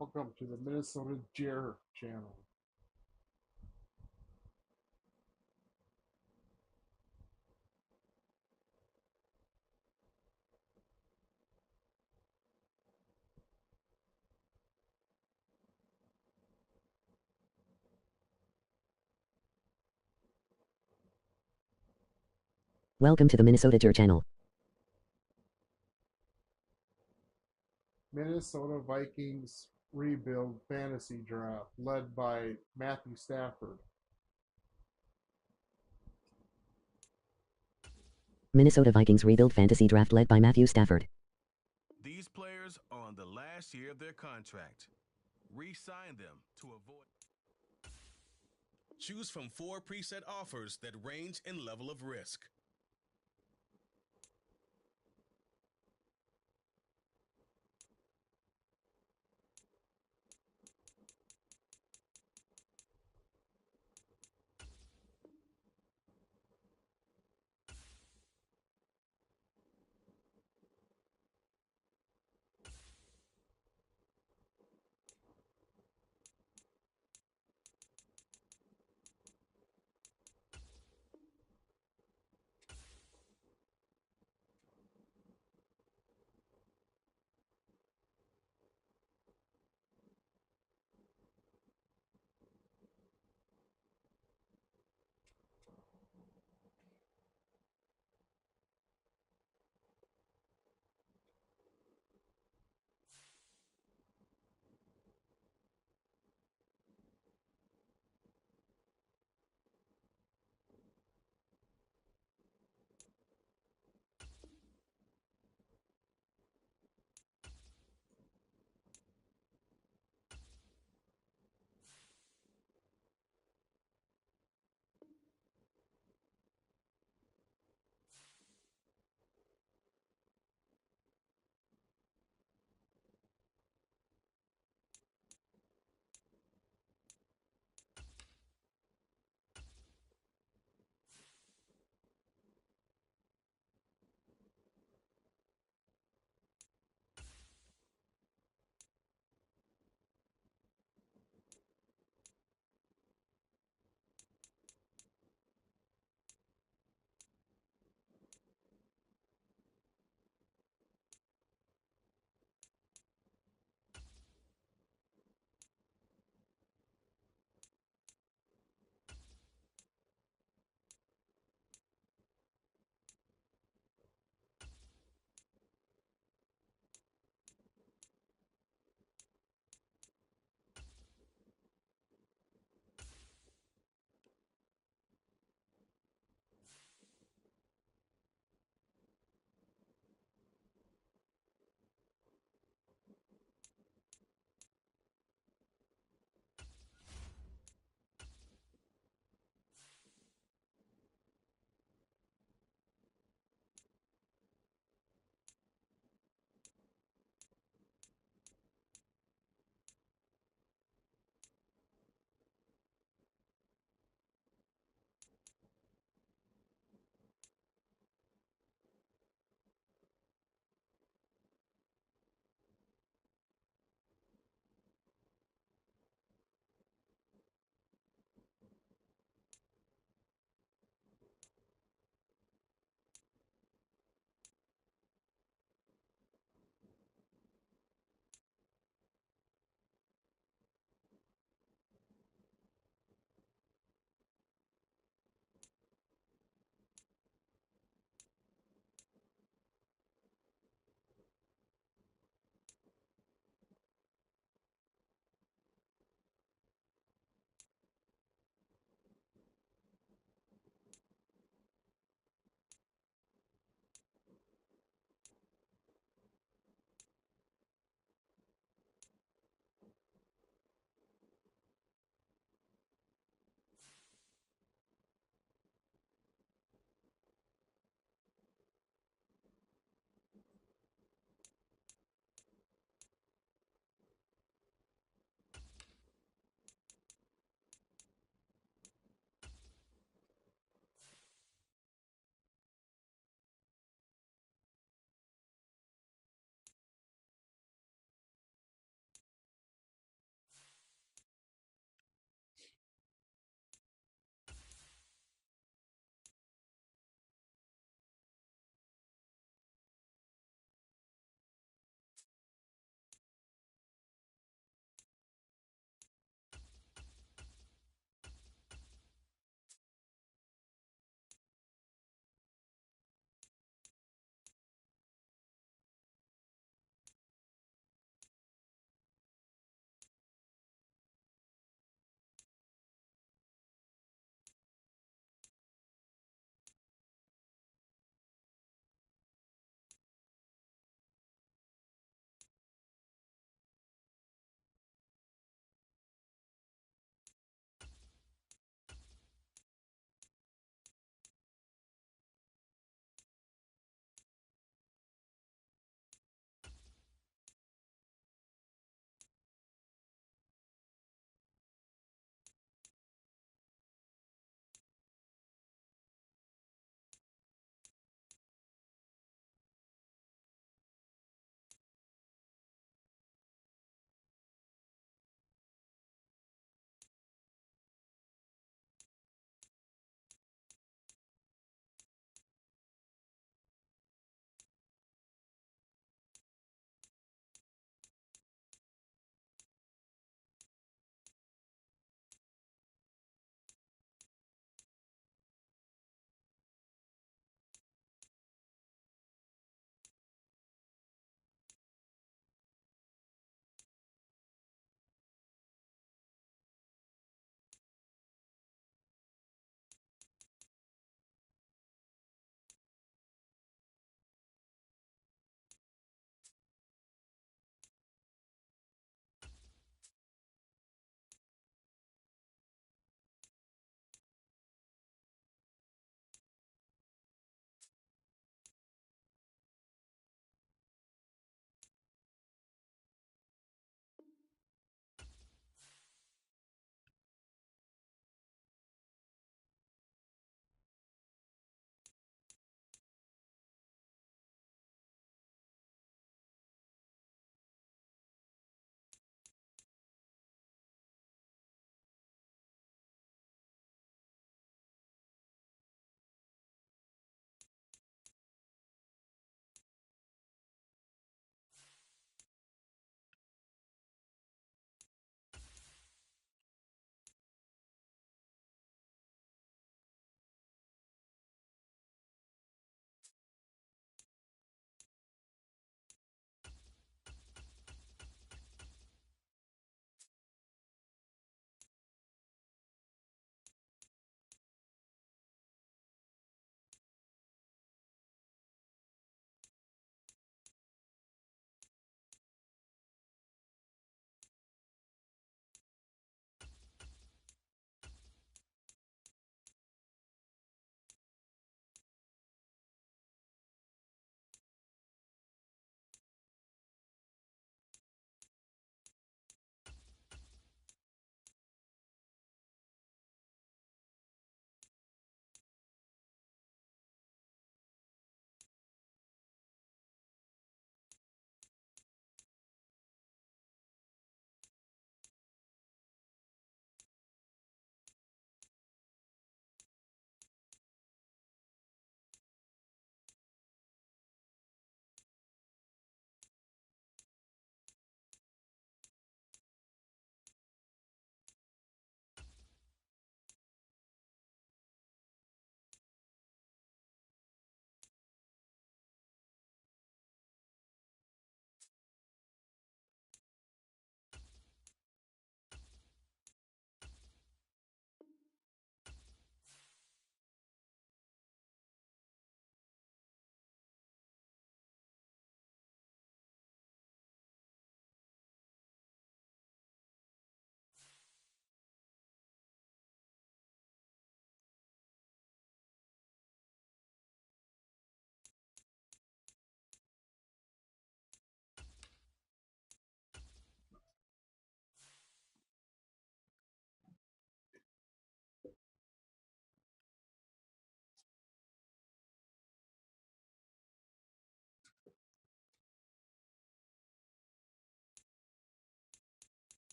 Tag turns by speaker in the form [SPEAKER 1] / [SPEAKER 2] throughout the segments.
[SPEAKER 1] Welcome to the Minnesota Jer channel.
[SPEAKER 2] Welcome to the Minnesota Jer channel.
[SPEAKER 1] Minnesota Vikings rebuild fantasy draft led by Matthew Stafford.
[SPEAKER 2] Minnesota Vikings rebuild fantasy draft led by Matthew Stafford.
[SPEAKER 3] These players are on the last year of their contract. Re-sign them to avoid. Choose from 4 preset offers that range in level of risk.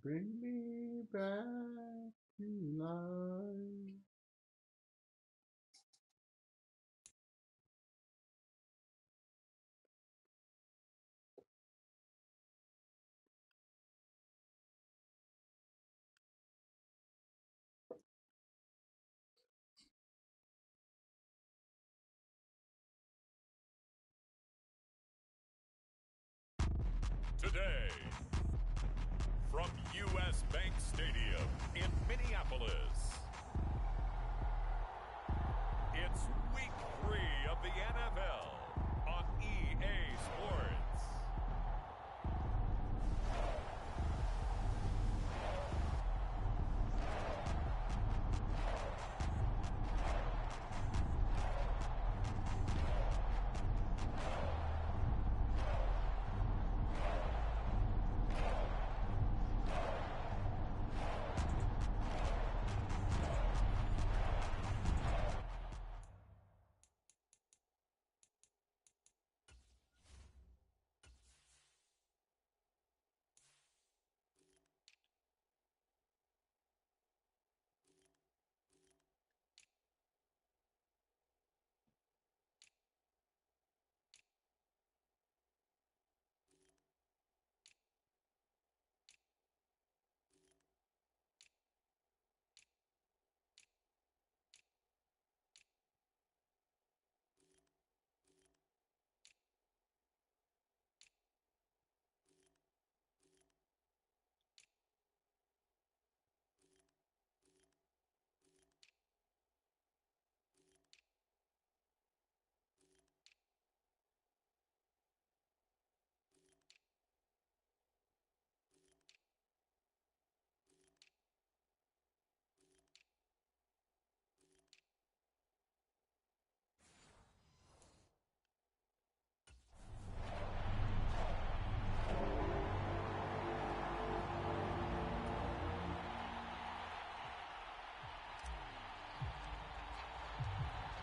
[SPEAKER 1] Bring me back to life.
[SPEAKER 4] Today, from U.S. Bank Stadium in Minneapolis, it's Week 3 of the NFL on EA Sports.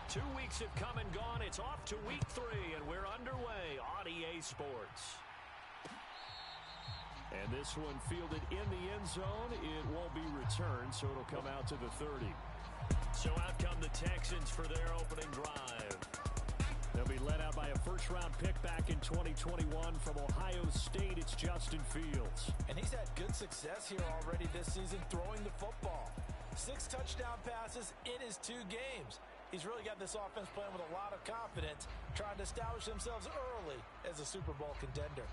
[SPEAKER 5] Two weeks have come and gone. It's off to week 3, and we're underway on EA Sports. And this one fielded in the end zone. It won't be returned, so it'll come out to the 30. So out come the Texans for their opening drive. They'll be led out by a first-round pick back in 2021 from Ohio State. It's Justin Fields.
[SPEAKER 6] And he's had good success here already this season throwing the football. 6 touchdown passes in his 2 games. He's really got this offense playing with a lot of confidence, trying to establish themselves early as a Super Bowl contender.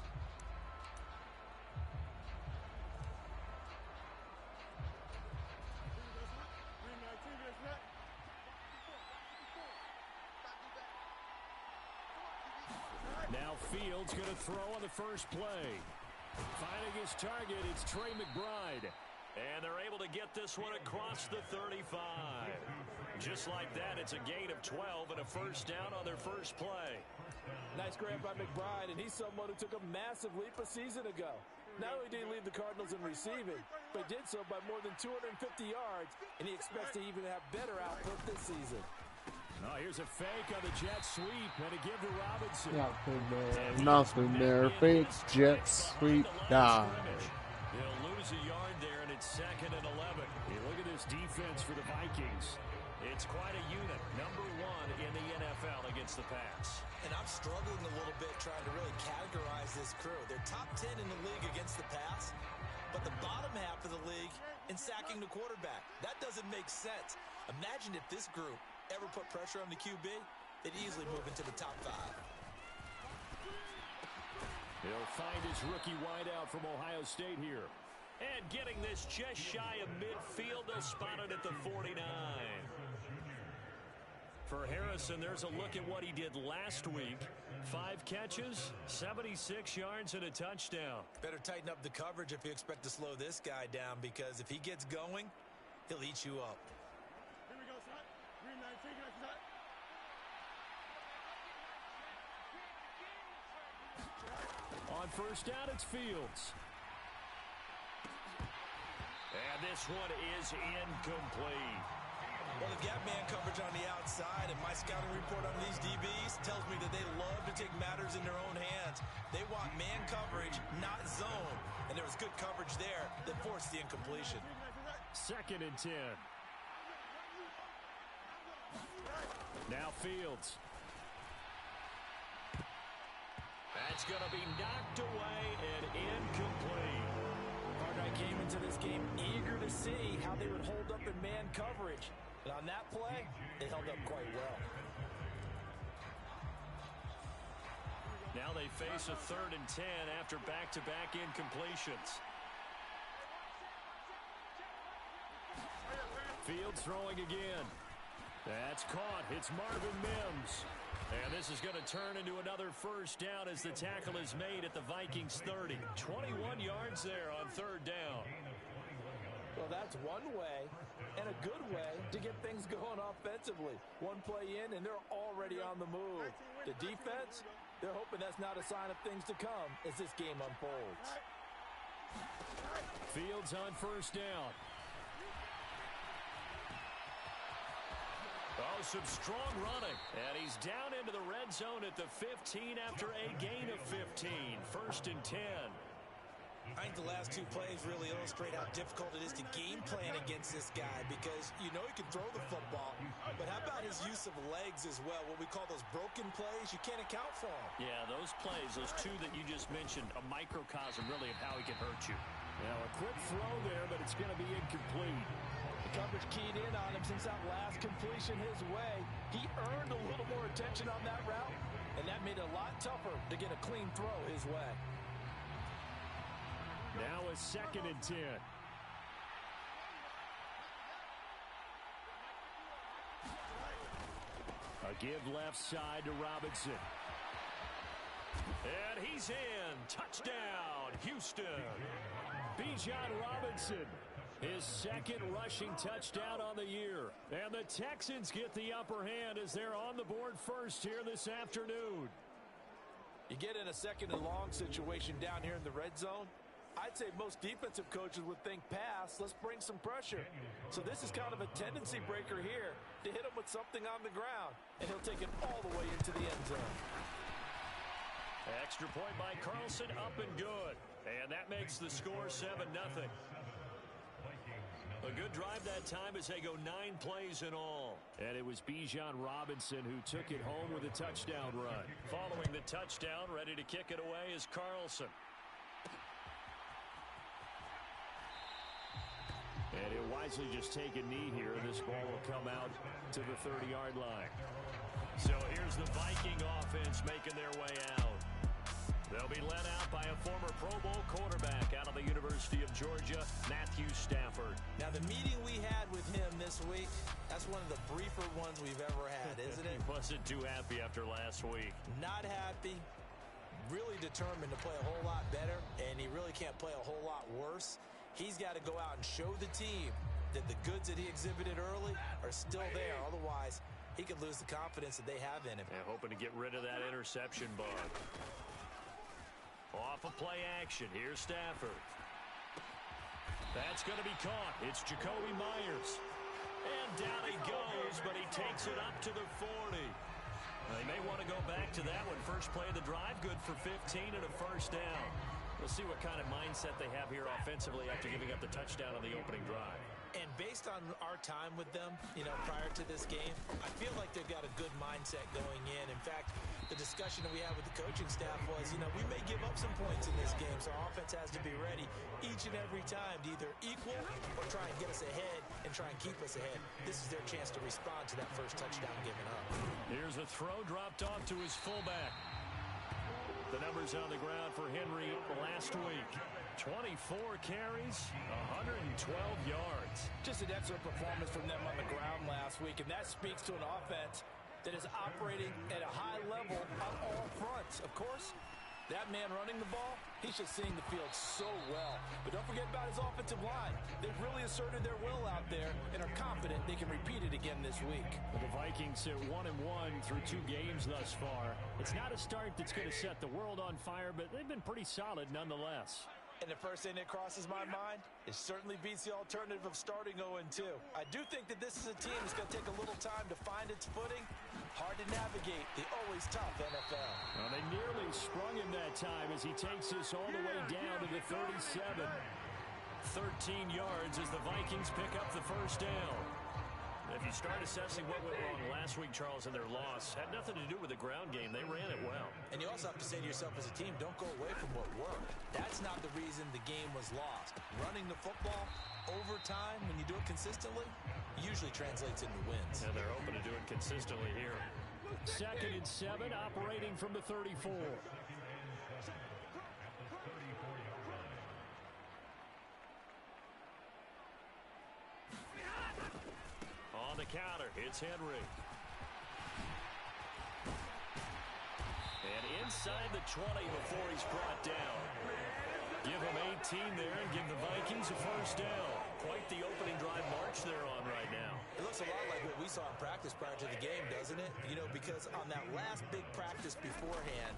[SPEAKER 5] Now Fields going to throw on the first play. Finding his target, it's Trey McBride. And they're able to get this one across the 35. Just like that, it's a gain of 12 and a first down on their first play.
[SPEAKER 6] Nice grab by McBride, and he's someone who took a massive leap a season ago. Not only did he lead the Cardinals in receiving, but he did so by more than 250 yards, and he expects to even have better output this season.
[SPEAKER 5] Oh, here's a fake on the jet sweep, and a give to Robinson.
[SPEAKER 1] Nothing there. Fake jet sweep die.
[SPEAKER 5] They'll lose a yard there, and it's 2nd and 11. Hey, look at this defense for the Vikings. It's quite a unit, number 1 in the NFL against the pass.
[SPEAKER 6] And I'm struggling a little bit trying to really categorize this crew. They're top 10 in the league against the pass, but the bottom half of the league in sacking the quarterback. That doesn't make sense. Imagine if this group ever put pressure on the QB, they'd easily move into the top 5.
[SPEAKER 5] He'll find his rookie wideout from Ohio State here. And getting this just shy of midfield, they'll spot it at the 49. For Harrison, there's a look at what he did last week. 5 catches, 76 yards, and a touchdown.
[SPEAKER 6] Better tighten up the coverage if you expect to slow this guy down, because if he gets going, he'll eat you up.
[SPEAKER 7] Here we go, son. Green 19, get that.
[SPEAKER 5] On first down, it's Fields. And this one is incomplete.
[SPEAKER 6] Well, they've got man coverage on the outside, and my scouting report on these DBs tells me that they love to take matters in their own hands. They want man coverage, not zone. And there was good coverage there that forced the incompletion.
[SPEAKER 5] 2nd and 10. Now Fields. That's going to be knocked away and incomplete.
[SPEAKER 6] Hardnight came into this game eager to see how they would hold up in man coverage. And on that play, they held up quite well.
[SPEAKER 5] Now they face a 3rd and 10 after back-to-back incompletions. Fields throwing again. That's caught. It's Marvin Mims. And this is going to turn into another first down as the tackle is made at the Vikings 30. 21 yards there on 3rd down.
[SPEAKER 6] Well, that's one way and a good way to get things going offensively. One play in, and they're already on the move. The defense, they're hoping that's not a sign of things to come as this game unfolds.
[SPEAKER 5] Fields on 1st down. Oh, some strong running. And he's down into the red zone at the 15 after a gain of 15. 1st and 10.
[SPEAKER 6] I think the last 2 plays really illustrate how difficult it is to game plan against this guy because you know he can throw the football, but how about his use of legs as well? What we call those broken plays, you can't account for them.
[SPEAKER 5] Yeah, those plays, those 2 that you just mentioned, a microcosm really of how he can hurt you. Now a quick throw there, but it's going to be incomplete.
[SPEAKER 6] The coverage keyed in on him since that last completion his way. He earned a little more attention on that route, and that made it a lot tougher to get a clean throw his way.
[SPEAKER 5] Now a 2nd and 10. A give left side to Robinson. And he's in. Touchdown, Houston. Bijan Robinson, his 2nd rushing touchdown on the year. And the Texans get the upper hand as they're on the board first here this afternoon.
[SPEAKER 6] You get in a 2nd and long situation down here in the red zone, I'd say most defensive coaches would think pass, let's bring some pressure. So this is kind of a tendency breaker here to hit him with something on the ground, and he'll take it all the way into the end zone.
[SPEAKER 5] Extra point by Carlson, up and good. And that makes the score 7-0. A good drive that time as they go 9 plays in all. And it was Bijan Robinson who took it home with a touchdown run. Following the touchdown, ready to kick it away is Carlson. And he'll wisely just take a knee here, and this ball will come out to the 30-yard line. So here's the Viking offense making their way out. They'll be led out by a former Pro Bowl quarterback out of the University of Georgia, Matthew Stafford.
[SPEAKER 6] Now, the meeting we had with him this week, that's one of the briefer ones we've ever had, isn't it?
[SPEAKER 5] He wasn't too happy after last week.
[SPEAKER 6] Not happy. Really determined to play a whole lot better, and he really can't play a whole lot worse. He's got to go out and show the team that the goods that he exhibited early are still there. Otherwise, he could lose the confidence that they have in him.
[SPEAKER 5] And hoping to get rid of that interception bug. Off of play action. Here's Stafford. That's going to be caught. It's Jacoby Myers. And down he goes, but he takes it up to the 40. They may want to go back to that one. First play of the drive, good for 15 and a first down. We'll see what kind of mindset they have here offensively after giving up the touchdown on the opening drive.
[SPEAKER 6] And based on our time with them, prior to this game, I feel like they've got a good mindset going in. In fact, the discussion that we had with the coaching staff was, we may give up some points in this game, so our offense has to be ready each and every time to either equal or try and get us ahead and try and keep us ahead. This is their chance to respond to that first touchdown given up. Here's
[SPEAKER 5] a throw dropped off to his fullback. The numbers on the ground for Henry last week. 24 carries, 112 yards.
[SPEAKER 6] Just an excellent performance from them on the ground last week, and that speaks to an offense that is operating at a high level on all fronts. Of course, that man running the ball, he's just seeing the field so well. But don't forget about his offensive line. They've really asserted their will out there and are confident they can repeat it again this week.
[SPEAKER 5] The Vikings are 1-1 through 2 games thus far. It's not a start that's going to set the world on fire, but they've been pretty solid nonetheless.
[SPEAKER 6] And the first thing that crosses my mind, it certainly beats the alternative of starting 0-2. I do think that this is a team that's going to take a little time to find its footing. Hard to navigate the always tough NFL.
[SPEAKER 5] Well, they nearly sprung him that time as he takes this all the way down to the 37. 13 yards as the Vikings pick up the first down. If you start assessing what went wrong last week, Charles, in their loss, had nothing to do with the ground game. They ran it well.
[SPEAKER 6] And you also have to say to yourself as a team, don't go away from what worked. That's not the reason the game was lost. Running the football over time, when you do it consistently, usually translates into wins.
[SPEAKER 5] And they're open to do it consistently here. 2nd and 7, operating from the 34. On the counter, it's Henry. And inside the 20 before he's brought down. Give him 18 there and give the Vikings a first down. Quite the opening drive march they're on right now.
[SPEAKER 6] It looks a lot like what we saw in practice prior to the game, doesn't it? You know, because on that last big practice beforehand,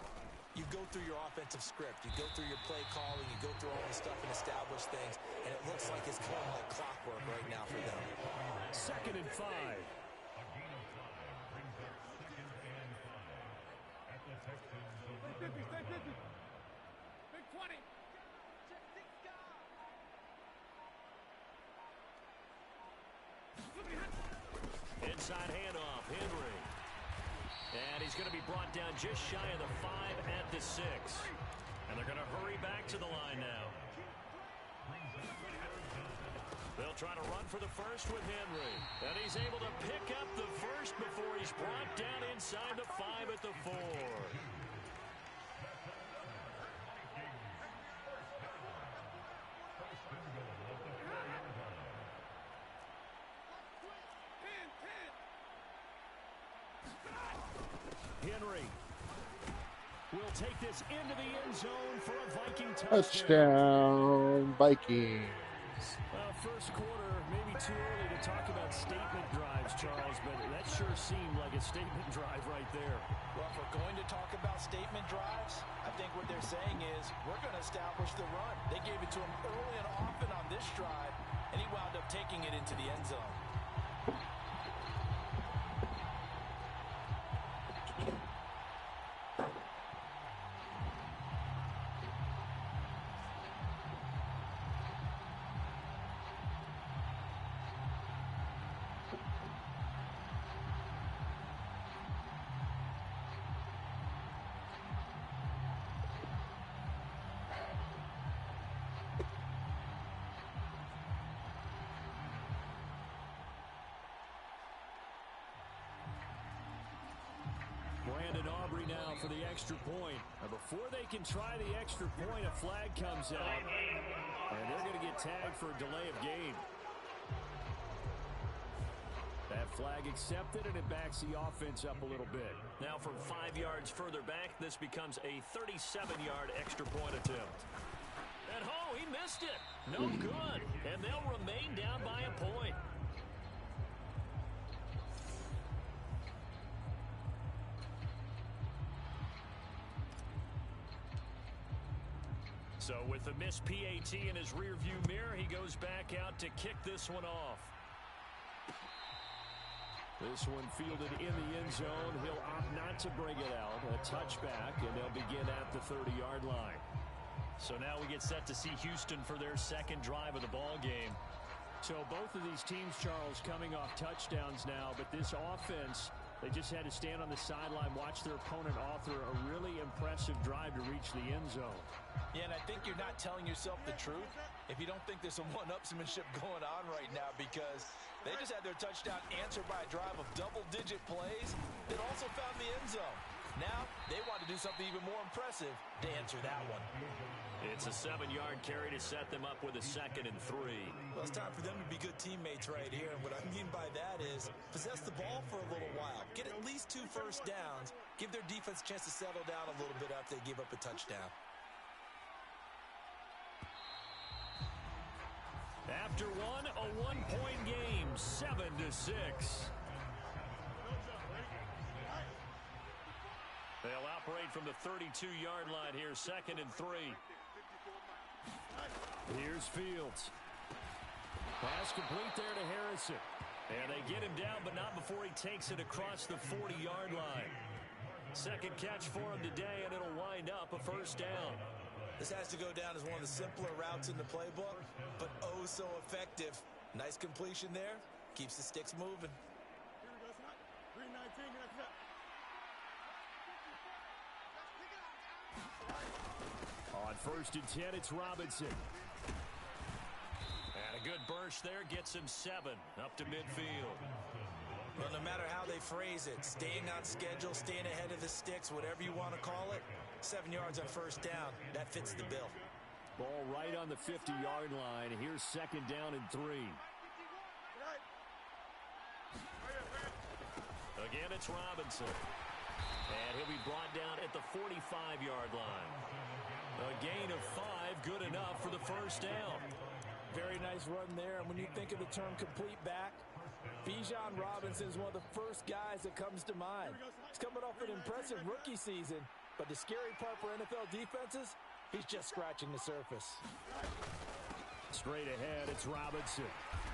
[SPEAKER 6] you go through your offensive script. You go through your play calling. You go through all this stuff and establish things. And it looks like it's going like clockwork right now for them.
[SPEAKER 5] 2nd and 5.
[SPEAKER 7] Big 20.
[SPEAKER 5] Inside handoff, Henry. And he's going to be brought down just shy of the 5 at the 6. And they're going to hurry back to the line now. They'll try to run for the first with Henry. And he's able to pick up the first before he's brought down inside the 5 at the 4. Henry will take this into the end zone for a Viking
[SPEAKER 1] Touchdown, Vikings.
[SPEAKER 5] First quarter, maybe too early to talk about statement drives, Charles, but that sure seemed like a statement drive right there.
[SPEAKER 6] Well, if we're going to talk about statement drives, I think what they're saying is we're going to establish the run. They gave it to him early and often on this drive, and he wound up taking it into the end zone.
[SPEAKER 5] Brandon Aubrey now for the extra point. And before they can try the extra point, a flag comes out. And they're going to get tagged for a delay of game. That flag accepted, and it backs the offense up a little bit. Now from 5 yards further back, this becomes a 37-yard extra point attempt. And he missed it. No good. And they'll remain down by a point. So with the missed PAT in his rearview mirror, he goes back out to kick this one off. This one fielded in the end zone. He'll opt not to bring it out. A touchback, and they'll begin at the 30-yard line. So now we get set to see Houston for their second drive of the ball game. So both of these teams, Charles, coming off touchdowns now, but this offense, they just had to stand on the sideline, watch their opponent author a really impressive drive to reach the end zone.
[SPEAKER 6] Yeah, and I think you're not telling yourself the truth if you don't think there's some one-upsmanship going on right now, because they just had their touchdown answered by a drive of double-digit plays that also found the end zone. Now they want to do something even more impressive to answer that one.
[SPEAKER 5] It's a 7-yard carry to set them up with a 2nd and 3.
[SPEAKER 6] Well, it's time for them to be good teammates right here. And what I mean by that is possess the ball for a little while. Get at least 2 first downs. Give their defense a chance to settle down a little bit after they give up a touchdown.
[SPEAKER 5] After one, a 1-point game, 7-6. They'll operate from the 32-yard line here, 2nd and 3. Here's Fields. Pass complete there to Harrison. And they get him down, but not before he takes it across the 40-yard line. Second catch for him today, and it'll wind up a first down.
[SPEAKER 6] This has to go down as one of the simpler routes in the playbook, but oh so effective. Nice completion there. Keeps the sticks moving.
[SPEAKER 7] Here we go, son. 319, next up.
[SPEAKER 5] On 1st and 10, it's Robinson. And a good burst there gets him 7 up to midfield.
[SPEAKER 6] Well, no matter how they phrase it, staying on schedule, staying ahead of the sticks, whatever you want to call it, 7 yards on first down, that fits the bill.
[SPEAKER 5] Ball right on the 50-yard line. Here's 2nd down and 3. Again, it's Robinson. And he'll be brought down at the 45-yard line. A gain of 5, good enough for the first down.
[SPEAKER 8] Very nice run there. And when you think of the term complete back, Bijan Robinson is one of the first guys that comes to mind. He's coming off an impressive rookie season, but the scary part for NFL defenses, he's just scratching the surface.
[SPEAKER 5] Straight ahead, it's Robinson.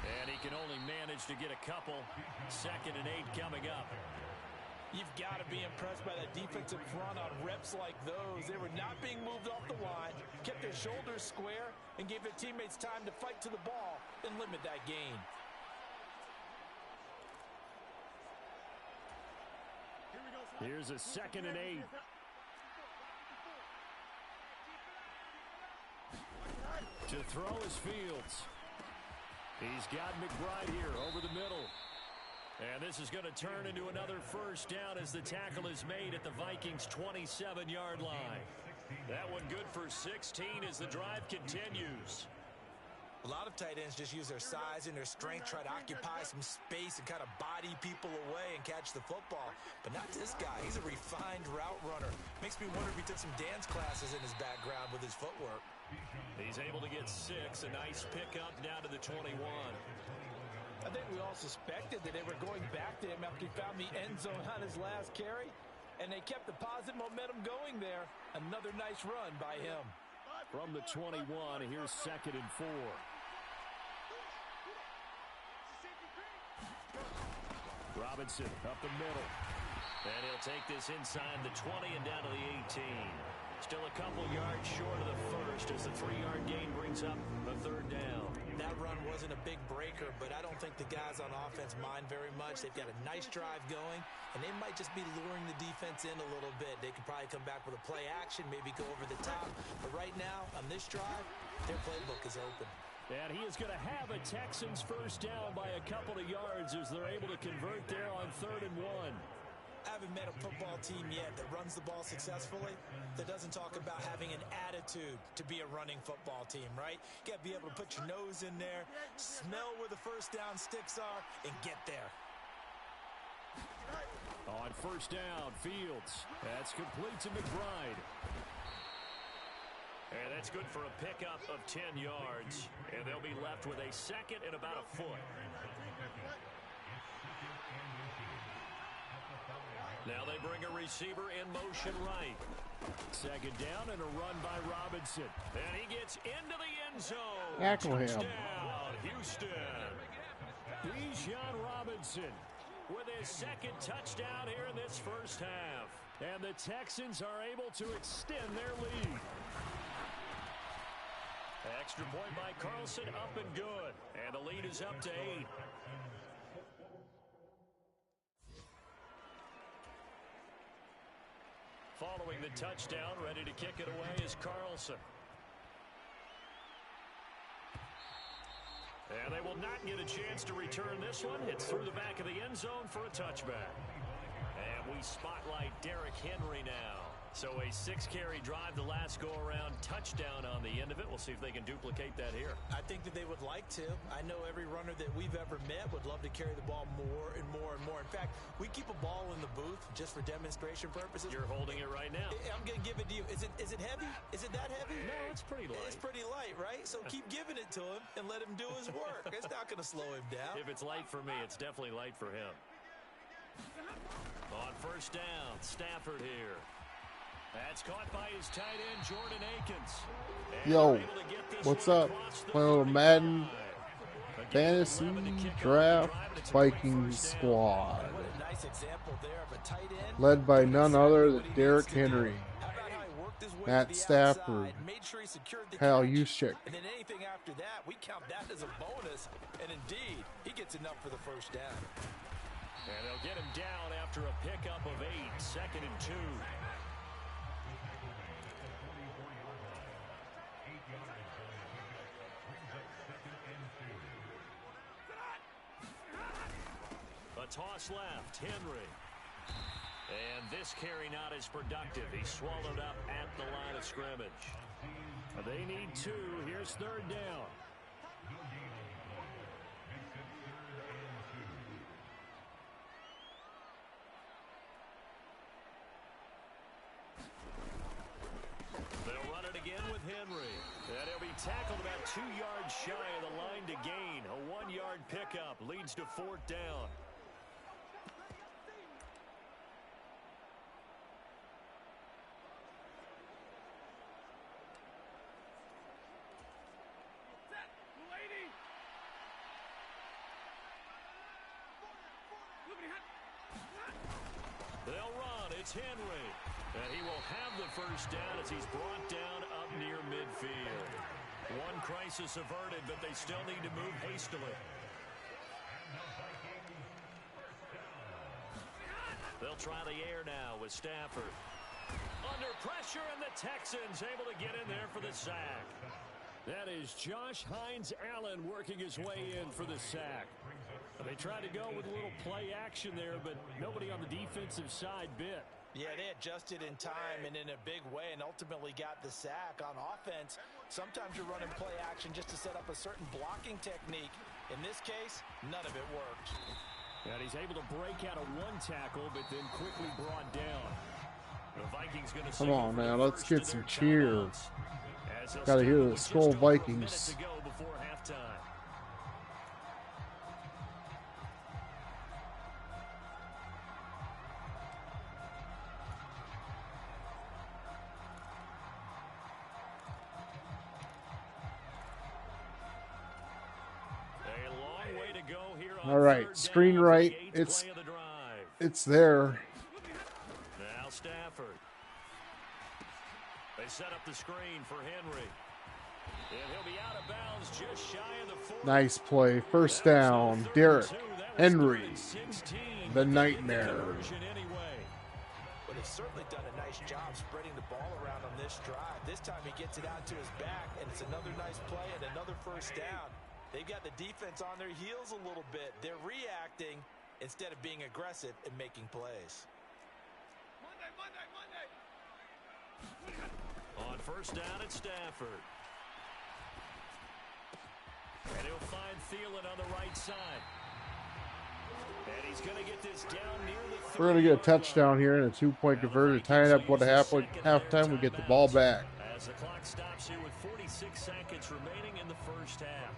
[SPEAKER 5] And he can only manage to get a couple. 2nd and 8 coming up.
[SPEAKER 8] You've got to be impressed by that defensive front on reps like those. They were not being moved off the line, kept their shoulders square, and gave their teammates time to fight to the ball and limit that gain.
[SPEAKER 5] Here's a 2nd and 8. To throw is Fields. He's got McBride here over the middle. And this is going to turn into another first down as the tackle is made at the Vikings' 27-yard line. That one good for 16 as the drive continues.
[SPEAKER 6] A lot of tight ends just use their size and their strength, try to occupy some space and kind of body people away and catch the football. But not this guy. He's a refined route runner. Makes me wonder if he took some dance classes in his background with his footwork.
[SPEAKER 5] He's able to get 6. A nice pickup down to the 21.
[SPEAKER 8] I think we all suspected that they were going back to him after he found the end zone on his last carry, and they kept the positive momentum going there. Another nice run by him.
[SPEAKER 5] From the 21, here's 2nd and 4. Robinson up the middle. And he'll take this inside the 20 and down to the 18. Still a couple yards short of the first as the 3-yard gain brings up a 3rd down.
[SPEAKER 6] That run wasn't a big breaker, but I don't think the guys on offense mind very much. They've got a nice drive going, and they might just be luring the defense in a little bit. They could probably come back with a play action, maybe go over the top. But right now, on this drive, their playbook is open.
[SPEAKER 5] And he is going to have a Texans first down by a couple of yards as they're able to convert there on 3rd and 1.
[SPEAKER 6] I haven't met a football team yet that runs the ball successfully that doesn't talk about having an attitude to be a running football team, right? You got to be able to put your nose in there, smell where the first down sticks are, and get there.
[SPEAKER 5] On first down, Fields. That's complete to McBride. And that's good for a pickup of 10 yards. And they'll be left with a 2nd and about a foot. Now they bring a receiver in motion right. 2nd down and a run by Robinson. And he gets into the end zone.
[SPEAKER 1] Tackle him.
[SPEAKER 5] Touchdown, Houston. Bijan Robinson with his 2nd touchdown here in this first half. And the Texans are able to extend their lead. Extra point by Carlson, up and good. And the lead is up to 8. Following the touchdown, ready to kick it away is Carlson. And they will not get a chance to return this one. It's through the back of the end zone for a touchback. And we spotlight Derrick Henry now. So a 6-carry drive the last go-around, touchdown on the end of it. We'll see if they can duplicate that here.
[SPEAKER 6] I think that they would like to. I know every runner that we've ever met would love to carry the ball more and more and more. In fact, we keep a ball in the booth just for demonstration purposes.
[SPEAKER 5] You're holding it right now.
[SPEAKER 6] I'm going to give it to you. Is it heavy? Is it that heavy?
[SPEAKER 5] No, it's pretty light.
[SPEAKER 6] It's pretty light, right? So keep giving it to him and let him do his work. It's not going to slow him down.
[SPEAKER 5] If it's light for me, it's definitely light for him. On first down, Stafford here. That's caught by his tight end, Jordan Akins.
[SPEAKER 1] Yo, what's up? Playing a little Madden Fantasy Draft Vikings squad. Led by none other than Derrick Henry, Matt Stafford, Kyle Juszczyk.
[SPEAKER 8] And then anything after that, we count that as a bonus. And indeed, he gets enough for the first down.
[SPEAKER 5] And they'll get him down after a pickup of 8, 2nd and 2. A toss left, Henry. And this carry not as productive. He's swallowed up at the line of scrimmage. They need 2. Here's 3rd down. They'll run it again with Henry. And he'll be tackled about 2 yards shy of the line to gain. A 1-yard pickup leads to 4th down. They'll run. It's Henry. And he will have the first down as he's brought down up near midfield. One crisis averted, but they still need to move hastily. They'll try the air now with Stafford. Under pressure, and the Texans able to get in there for the sack. That is Josh Hines-Allen working his way in for the sack. They tried to go with a little play action there, but nobody on the defensive side bit.
[SPEAKER 8] Yeah, they adjusted in time and in a big way and ultimately got the sack. On offense, sometimes you're running play action just to set up a certain blocking technique. In this case, none of it worked.
[SPEAKER 5] And he's able to break out of 1 tackle, but then quickly brought down. The Vikings going to
[SPEAKER 1] Come on now, let's get some cheer. Got to hear the Skull Vikings.
[SPEAKER 5] To go before halftime.
[SPEAKER 1] All right, screen right. It's there.
[SPEAKER 5] Now Stafford. They set up the screen for Henry. And he'll be out of bounds just shy of the 40.
[SPEAKER 1] Nice play. First down. Derrick Henry, the nightmare.
[SPEAKER 8] But he's certainly done a nice job spreading the ball around on this drive. This time he gets it out to his back, and it's another nice play and another first down. They've got the defense on their heels a little bit. They're reacting instead of being aggressive and making plays.
[SPEAKER 5] On first down, it's Stafford. And he'll find Thielen on the right side. And he's going to get this down near the 30.
[SPEAKER 1] We're going to get a touchdown here and a 2-point conversion. Tying up what halftime, we get the ball back.
[SPEAKER 5] As the clock stops here with 46 seconds remaining in the first half.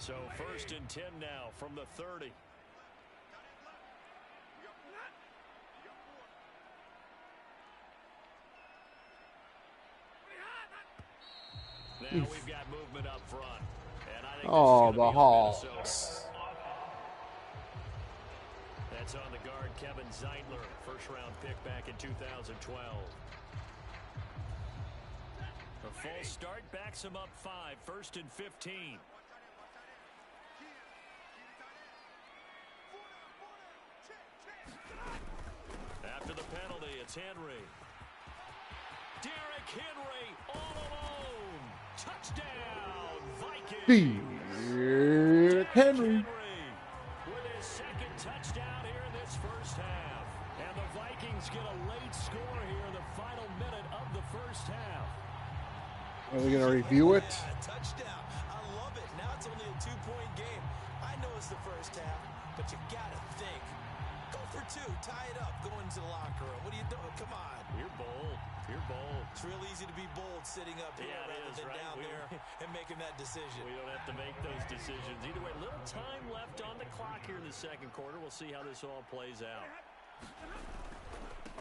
[SPEAKER 5] So 1st and 10 now from the 30. Now we've got movement up front. And I think
[SPEAKER 1] the Hawks.
[SPEAKER 5] That's on the guard, Kevin Zeitler, first-round pick back in 2012. A false start backs him up 5, 1st and 15. After the penalty, it's Henry. Derrick Henry all alone. Touchdown, Vikings.
[SPEAKER 1] Derrick Henry.
[SPEAKER 5] With his 2nd touchdown here in this first half. And the Vikings get a late score here in the final minute of the first half.
[SPEAKER 1] Are we going to review it?
[SPEAKER 8] Touchdown. I love it. Now it's only a 2-point game. I know it's the first half, but you got to think. Go for 2. Tie it up. Go into the locker room. What are you doing? Come on.
[SPEAKER 5] You're bold. You're bold.
[SPEAKER 8] It's real easy to be bold
[SPEAKER 6] sitting up here rather than down there and making that decision.
[SPEAKER 5] We don't have to make those decisions. Either way, little time left on the clock here in the second quarter. We'll see how this all plays out.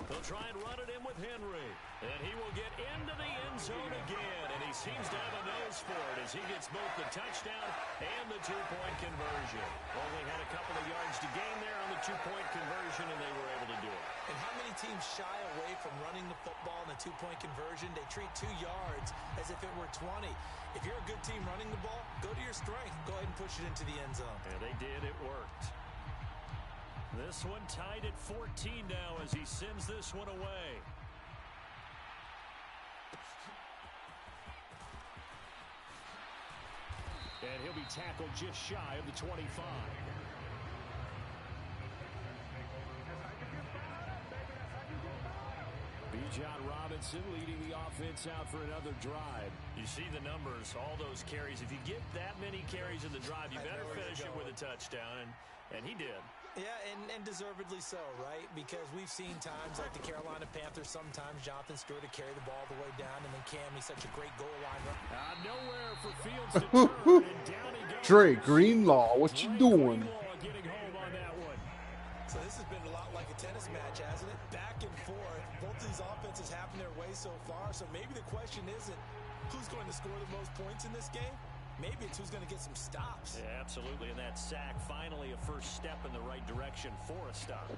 [SPEAKER 5] They'll try and run it in with Henry. And he will get into the end zone again. And he seems to have a nose for it as he gets both the touchdown and the two-point conversion. Only had a couple of yards to gain there on the two-point conversion, and they were able to do it.
[SPEAKER 6] And how many teams shy away from running the football in the two-point conversion? They treat 2 yards as if it were 20. If you're a good team running the ball, go to your strength. Go ahead and push it into the end zone.
[SPEAKER 5] And they did. It worked. This one tied at 14 now as he sends this one away. And he'll be tackled just shy of the 25. Bijan Robinson leading the offense out for another drive. You see the numbers, all those carries. If you get that many carries in the drive, you better finish it with a touchdown, and he did.
[SPEAKER 6] Yeah, and deservedly so, right? Because we've seen times like the Carolina Panthers, sometimes Jonathan Stewart to carry the ball all the way down, and then Cam, he's such a great goal line.
[SPEAKER 5] Nowhere for Fields to turn, and down he goes.
[SPEAKER 1] Dre Greenlaw, what you doing?
[SPEAKER 5] Getting home on that one.
[SPEAKER 6] So this has been a lot like a tennis match, hasn't it? Back and forth. Both these offenses having their way so far, so maybe the question isn't who's going to score the most points in this game. Maybe it's who's going to get some stops.
[SPEAKER 5] Yeah, absolutely. And that sack, finally a first step in the right direction for a stop.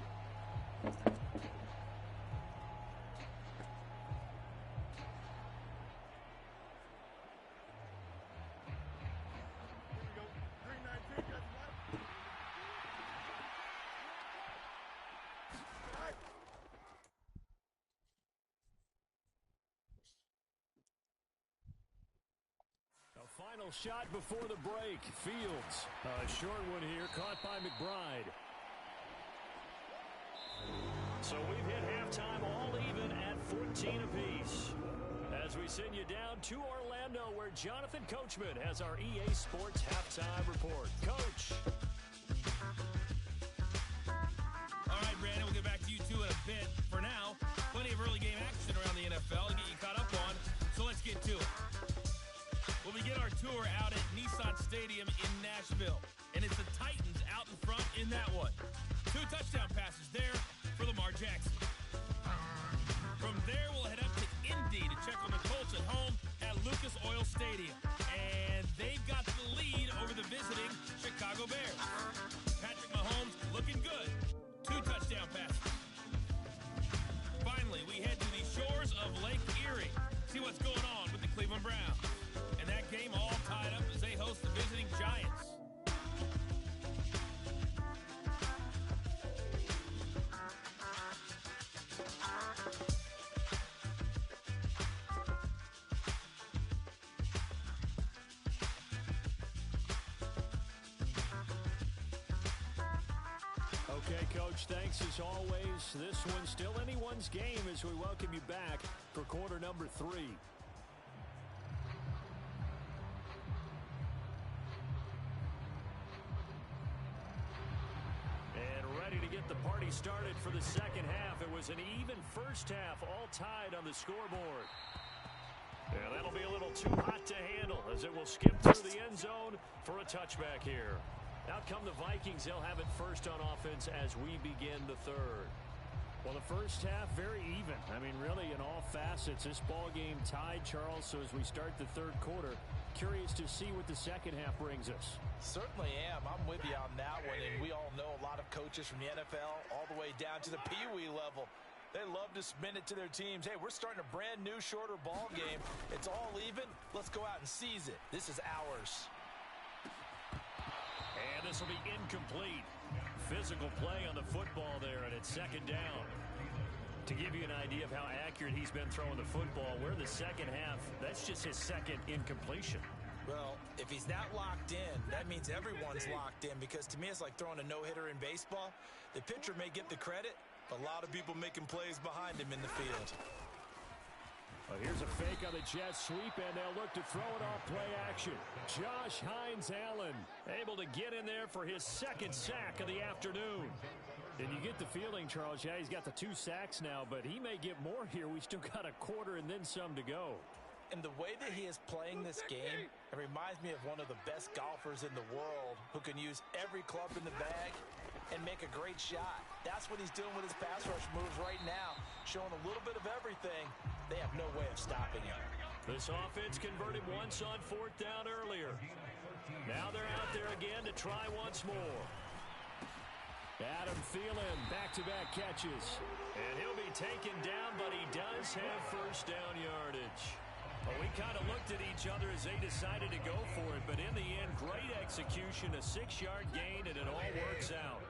[SPEAKER 5] Final shot before the break. Fields. A short one here, caught by McBride. So we've hit halftime all even at 14 apiece. As we send you down to Orlando, where Jonathan Coachman has our EA Sports halftime report. Coach.
[SPEAKER 9] All right, Brandon, we'll get back to you two in a bit. For now, plenty of early game action around the NFL to get you caught up on, so let's get to it. We'll begin our tour out at Nissan Stadium in Nashville. And it's the Titans out in front in that one. 2 touchdown passes there for Lamar Jackson. From there, we'll head up to Indy to check on the Colts at home at Lucas Oil Stadium. And they've got the lead over the visiting Chicago Bears. Patrick Mahomes looking good. 2 touchdown passes. Finally, we head to the shores of Lake Erie. See what's going on with the Cleveland Browns. And that game all tied up as they host the visiting Giants.
[SPEAKER 5] Okay, Coach, thanks as always. This one's still anyone's game as we welcome you back for quarter number 3. To get the party started for the second half. It was an even first half, all tied on the scoreboard. And that'll be a little too hot to handle as it will skip through the end zone for a touchback here. Out come the Vikings. They'll have it first on offense as we begin the third. Well, the first half, very even. I mean, really, in all facets, this ball game tied, Charles. So as we start the third quarter, curious to see what the second half brings us.
[SPEAKER 6] Certainly am. I'm with you on that one. And we all know a lot of coaches from the NFL all the way down to the Pee Wee level. They love to spin it to their teams. Hey, we're starting a brand new, shorter ball game. It's all even. Let's go out and seize it. This is ours.
[SPEAKER 5] And this will be incomplete. Physical play on the football there, and it's second down. To give you an idea of how accurate he's been throwing the football, we're in the second half. That's just his second incompletion.
[SPEAKER 6] Well, if he's not locked in, that means everyone's locked in, because to me it's like throwing a no-hitter in baseball. The pitcher may get the credit, but a lot of people making plays behind him in the field.
[SPEAKER 5] Well, here's a fake on the jet sweep, and they'll look to throw it off play action. Josh Hines-Allen able to get in there for his second sack of the afternoon. And you get the feeling, Charles, yeah, he's got the 2 sacks now, but he may get more here. We still got a quarter and then some to go.
[SPEAKER 8] And the way that he is playing this game, it reminds me of one of the best golfers in the world who can use every club in the bag and make a great shot. That's what he's doing with his pass rush moves right now, showing a little bit of everything. They have no way of stopping him.
[SPEAKER 5] This offense converted once on 4th down earlier. Now they're out there again to try once more. Adam Thielen, back-to-back catches. And he'll be taken down, but he does have first down yardage. Well, we kind of looked at each other as they decided to go for it, but in the end, great execution, a 6-yard gain, and it all works out.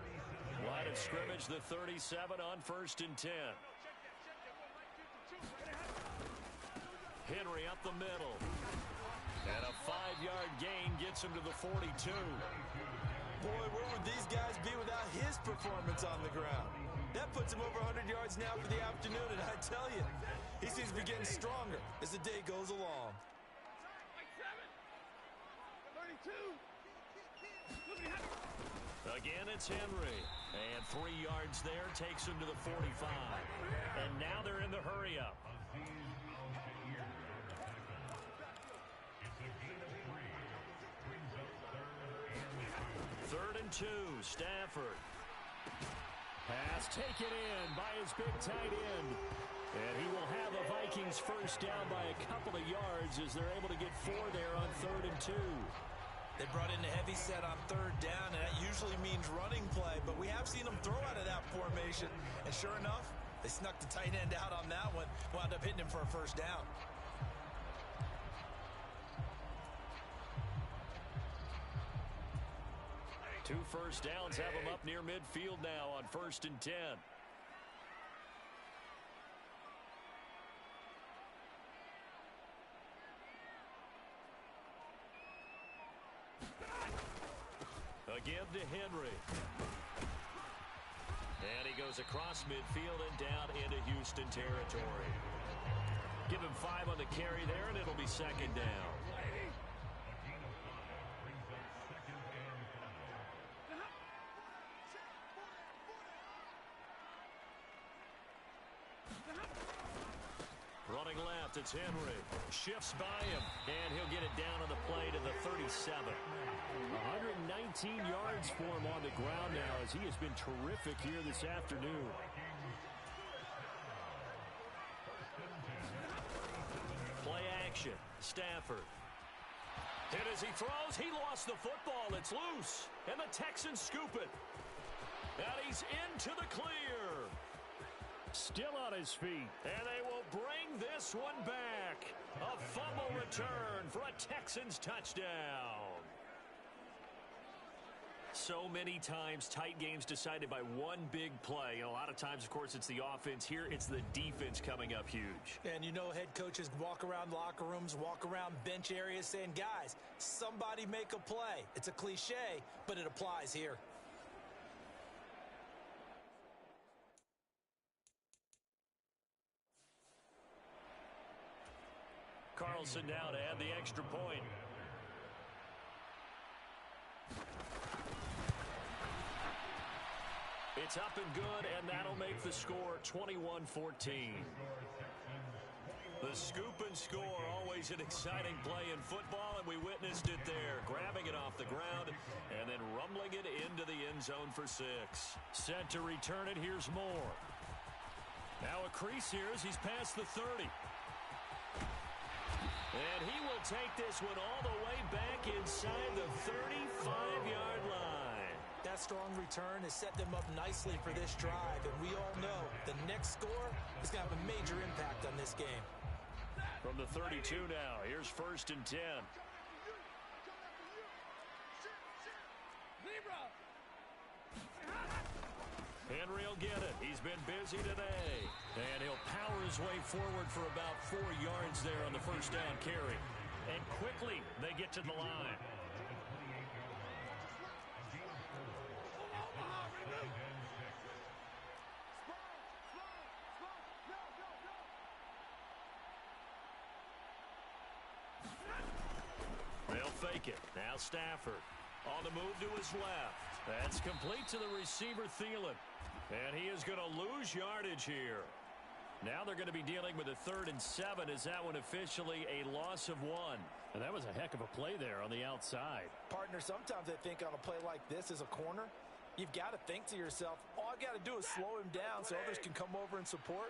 [SPEAKER 5] Line of scrimmage, the 37 on 1st and 10. Henry up the middle. And a 5-yard gain gets him to the 42.
[SPEAKER 8] Boy, where would these guys be without his performance on the ground? That puts him over 100 yards now for the afternoon, and I tell you, he seems to be getting stronger as the day goes along.
[SPEAKER 5] Again, it's Henry. And 3 yards there takes him to the 45. And now they're in the hurry-up. Third and 2, Stafford. Pass taken in by his big tight end. And he will have the Vikings first down by a couple of yards as they're able to get 4 there on 3rd and 2.
[SPEAKER 8] They brought in a heavy set on 3rd down, and that usually means running play, but we have seen them throw out of that formation. And sure enough, they snuck the tight end out on that one, wound up hitting him for a first down.
[SPEAKER 5] Two first downs have him up near midfield now on 1st and 10. Again to Henry. And he goes across midfield and down into Houston territory. Give him 5 on the carry there, and it'll be 2nd down. Running left, it's Henry. Shifts by him, and he'll get it down on the play to the 37. 119 yards for him on the ground now as he has been terrific here this afternoon. Play action, Stafford. Hit as he throws, he lost the football, it's loose, and the Texans scoop it. And he's into the clear. Still on his feet, and they will bring this one back. A fumble return for a Texans touchdown. So many times, tight games decided by one big play. And a lot of times, of course, it's the offense. Here, it's the defense coming up huge.
[SPEAKER 8] And you know head coaches walk around locker rooms, walk around bench areas saying, guys, somebody make a play. It's a cliche, but it applies here.
[SPEAKER 5] Carlson now to add the extra point. It's up and good, and that'll make the score 21-14. The scoop and score, always an exciting play in football, and we witnessed it there. Grabbing it off the ground and then rumbling it into the end zone for 6. Set to return it, here's Moore. Now a crease here as he's past the 30. And he will take this one all the way back inside the 35-yard line.
[SPEAKER 8] That strong return has set them up nicely for this drive, and we all know the next score is going to have a major impact on this game.
[SPEAKER 5] From the 32 now, here's 1st and 10. Henry will get it. He's been busy today. And he'll power his way forward for about 4 yards there on the first down carry. And quickly, they get to the line. They'll fake it. Now Stafford on the move to his left. That's complete to the receiver, Thielen. And he is going to lose yardage here. Now they're going to be dealing with a 3rd and 7. Is that one officially a loss of 1? And that was a heck of a play there on the outside.
[SPEAKER 8] Partner, sometimes I think on a play like this as a corner, you've got to think to yourself, all I've got to do is slow him down so others can come over and support.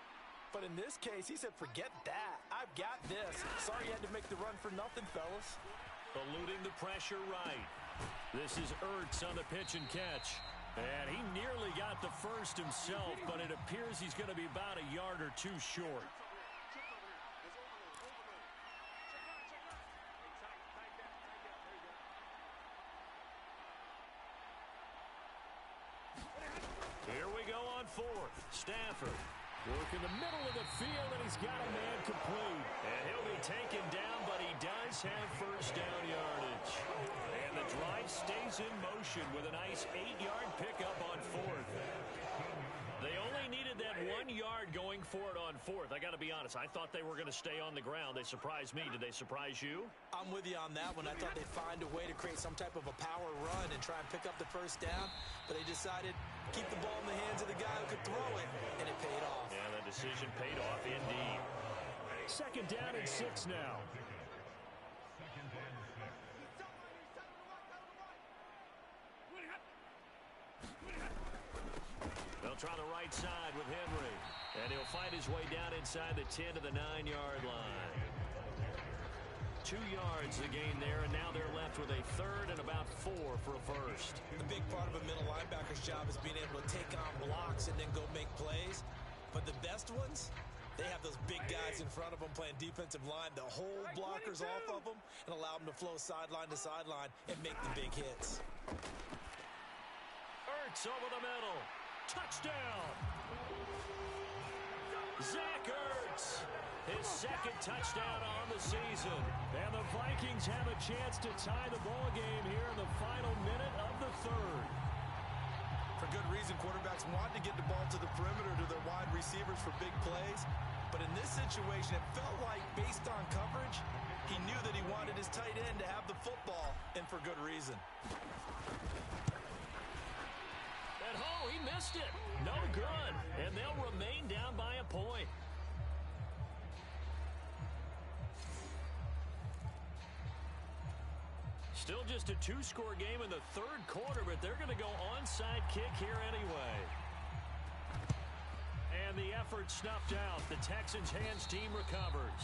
[SPEAKER 8] But in this case, he said, forget that. I've got this. Sorry you had to make the run for nothing, fellas.
[SPEAKER 5] Eluding the pressure right. This is Ertz on the pitch and catch. And he nearly got the first himself, but it appears he's going to be about a yard or 2 short. Here we go on 4th. Stafford. Work in the middle of the field, and he's got a man complete. And he'll be taken down, but he does have first down yardage. And the drive stays in motion with a nice 8-yard pickup on 4th. They only needed that 1 yard going for it on 4th. I got to be honest, I thought they were going to stay on the ground. They surprised me. Did they surprise you?
[SPEAKER 8] I'm with you on that one. I thought they'd find a way to create some type of a power run and try and pick up the first down, but they decided keep the ball in the hands of the guy who could throw it, and it paid off.
[SPEAKER 5] Yeah, the decision paid off indeed. 2nd down and 6 now. They'll try the right side with Henry. And he'll find his way down inside the 10 to the 9-yard line. 2 yards the gain there, and now they're left with a 3rd and about 4 for a first.
[SPEAKER 6] The big part of a middle linebacker's job is being able to take on blocks and then go make plays. But the best ones, they have those big guys in front of them playing defensive line that hold blockers off of them and allow them to flow sideline to sideline and make the big hits.
[SPEAKER 5] Ertz over the middle. Touchdown! Zach Ertz, his 2nd touchdown on the season. And the Vikings have a chance to tie the ball game here in the final minute of the 3rd.
[SPEAKER 6] For good reason, quarterbacks want to get the ball to the perimeter to their wide receivers for big plays. But in this situation, it felt like, based on coverage, he knew that he wanted his tight end to have the football, and for good reason.
[SPEAKER 5] And he missed it. No good. And they'll remain down by a point. Still just a 2-score game in the 3rd quarter, but they're going to go onside kick here anyway. And the effort snuffed out. The Texans' hands team recovers.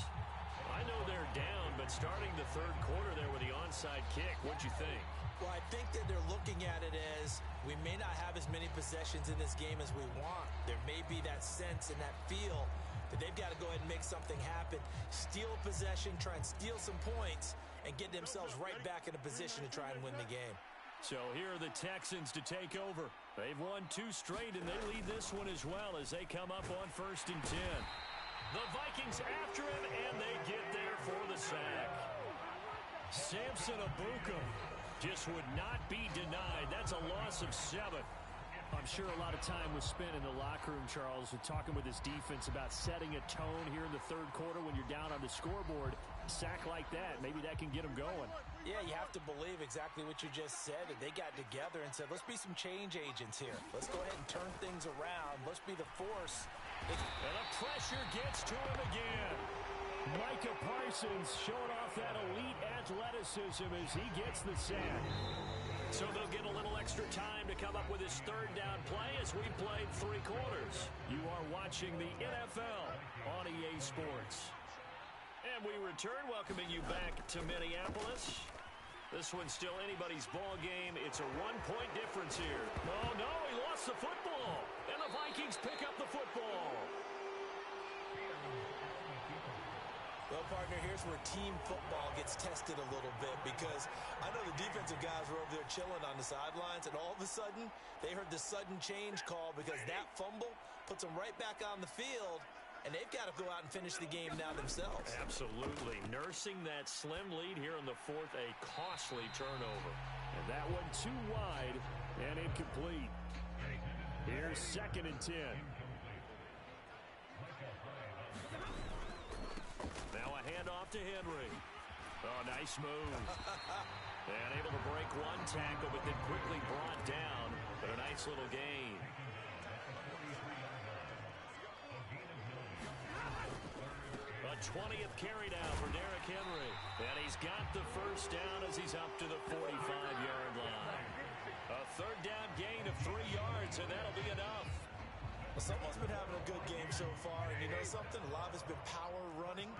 [SPEAKER 5] I know they're down, but starting the 3rd quarter there with the onside kick, what'd you think?
[SPEAKER 8] Well, I think that they're looking at it as we may not have as many possessions in this game as we want. There may be that sense and that feel that they've got to go ahead and make something happen, steal a possession, try and steal some points, and get themselves right back in a position to try and win the game.
[SPEAKER 5] So here are the Texans to take over. They've won 2 straight, and they lead this one as well as they come up on 1st and 10. The Vikings after him, and they get there for the sack. Samson Abuka just would not be denied. That's a loss of 7. I'm sure a lot of time was spent in the locker room, Charles, with talking with his defense about setting a tone here in the 3rd quarter when you're down on the scoreboard. A sack like that, maybe that can get them going.
[SPEAKER 8] Yeah, you have to believe exactly what you just said, that they got together and said, let's be some change agents here. Let's go ahead and turn things around. Let's be the force.
[SPEAKER 5] And the pressure gets to him again. Micah Parsons showing off that elite athleticism as he gets the sack. So they'll get a little extra time to come up with his 3rd down play as we played 3 quarters. You are watching the NFL on EA Sports. And we return, welcoming you back to Minneapolis. This one's still anybody's ball game. It's a 1-point difference here. Oh, no, he lost the football. And the Vikings pick up the football.
[SPEAKER 6] Well, partner, here's where team football gets tested a little bit, because I know the defensive guys were over there chilling on the sidelines, and all of a sudden, they heard the sudden change call because that fumble puts them right back on the field, and they've got to go out and finish the game now themselves.
[SPEAKER 5] Absolutely. Nursing that slim lead here in the 4th, a costly turnover. And that one too wide and incomplete. Here's 2nd and 10. Now a handoff to Henry. Oh, nice move. And able to break one tackle, but then quickly brought down. But a nice little gain. 20th carry down for Derrick Henry. And he's got the first down as he's up to the 45-yard line. A third down gain of 3 yards, and that'll be enough.
[SPEAKER 6] Well, someone's been having a good game so far, and you know something? A lot of it's been power running.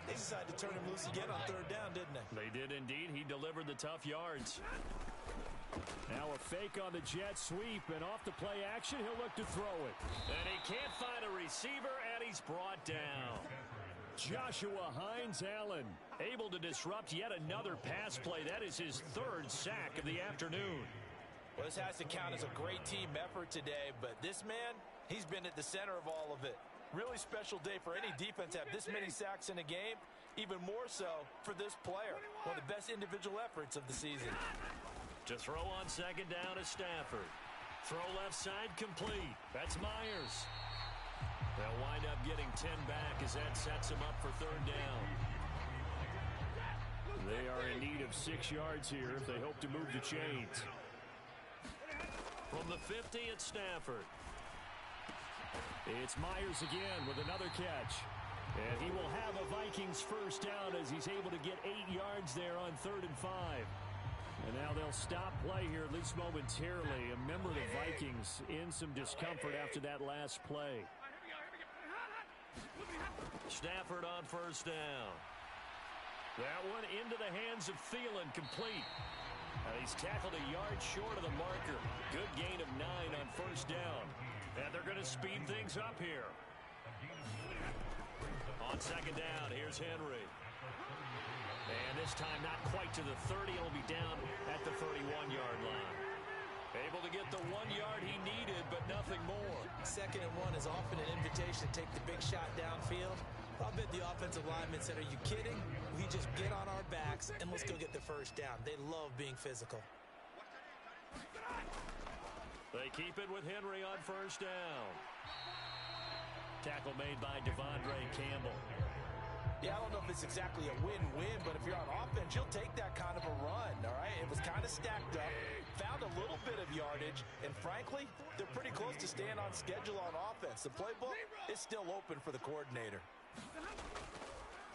[SPEAKER 6] They decided to turn him loose again on third down, didn't they?
[SPEAKER 5] They did indeed. He delivered the tough yards. Now a fake on the jet sweep, and off the play action, he'll look to throw it. And he can't find a receiver, and he's brought down. Joshua Hines-Allen able to disrupt yet another pass play. That is his 3rd sack of the afternoon.
[SPEAKER 8] Well, this has to count as a great team effort today, but this man, he's been at the center of all of it. Really special day for any defense to have this many sacks in a game, even more so for this player. One of the best individual efforts of the season.
[SPEAKER 5] To throw on second down is Stafford. Throw left side complete. That's Myers. They'll wind up getting 10 back as that sets them up for third down. They are in need of 6 yards here if they hope to move the chains. From the 50, it's Stafford. It's Myers again with another catch. And he will have a Vikings first down as he's able to get 8 yards there on 3rd and 5. And now they'll stop play here, at least momentarily. A member of the Vikings in some discomfort after that last play. Stafford on first down. That one into the hands of Thielen, complete. And he's tackled a yard short of the marker. Good gain of 9 on first down. And they're going to speed things up here. On second down, here's Henry. And this time not quite to the 30. It'll be down at the 31-yard line. Able to get the 1 yard he needed, but nothing more.
[SPEAKER 8] 2nd and 1 is often an invitation to take the big shot downfield. I'll bet the offensive lineman said, are you kidding? We just get on our backs and let's go get the first down. They love being physical.
[SPEAKER 5] They keep it with Henry on first down. Tackle made by Devondre Campbell.
[SPEAKER 8] Yeah, I don't know if it's exactly a win-win, but if you're on offense, you'll take that kind of a run, all right? It was kind of stacked up, found a little bit of yardage, and frankly, they're pretty close to staying on schedule on offense. The playbook is still open for the coordinator.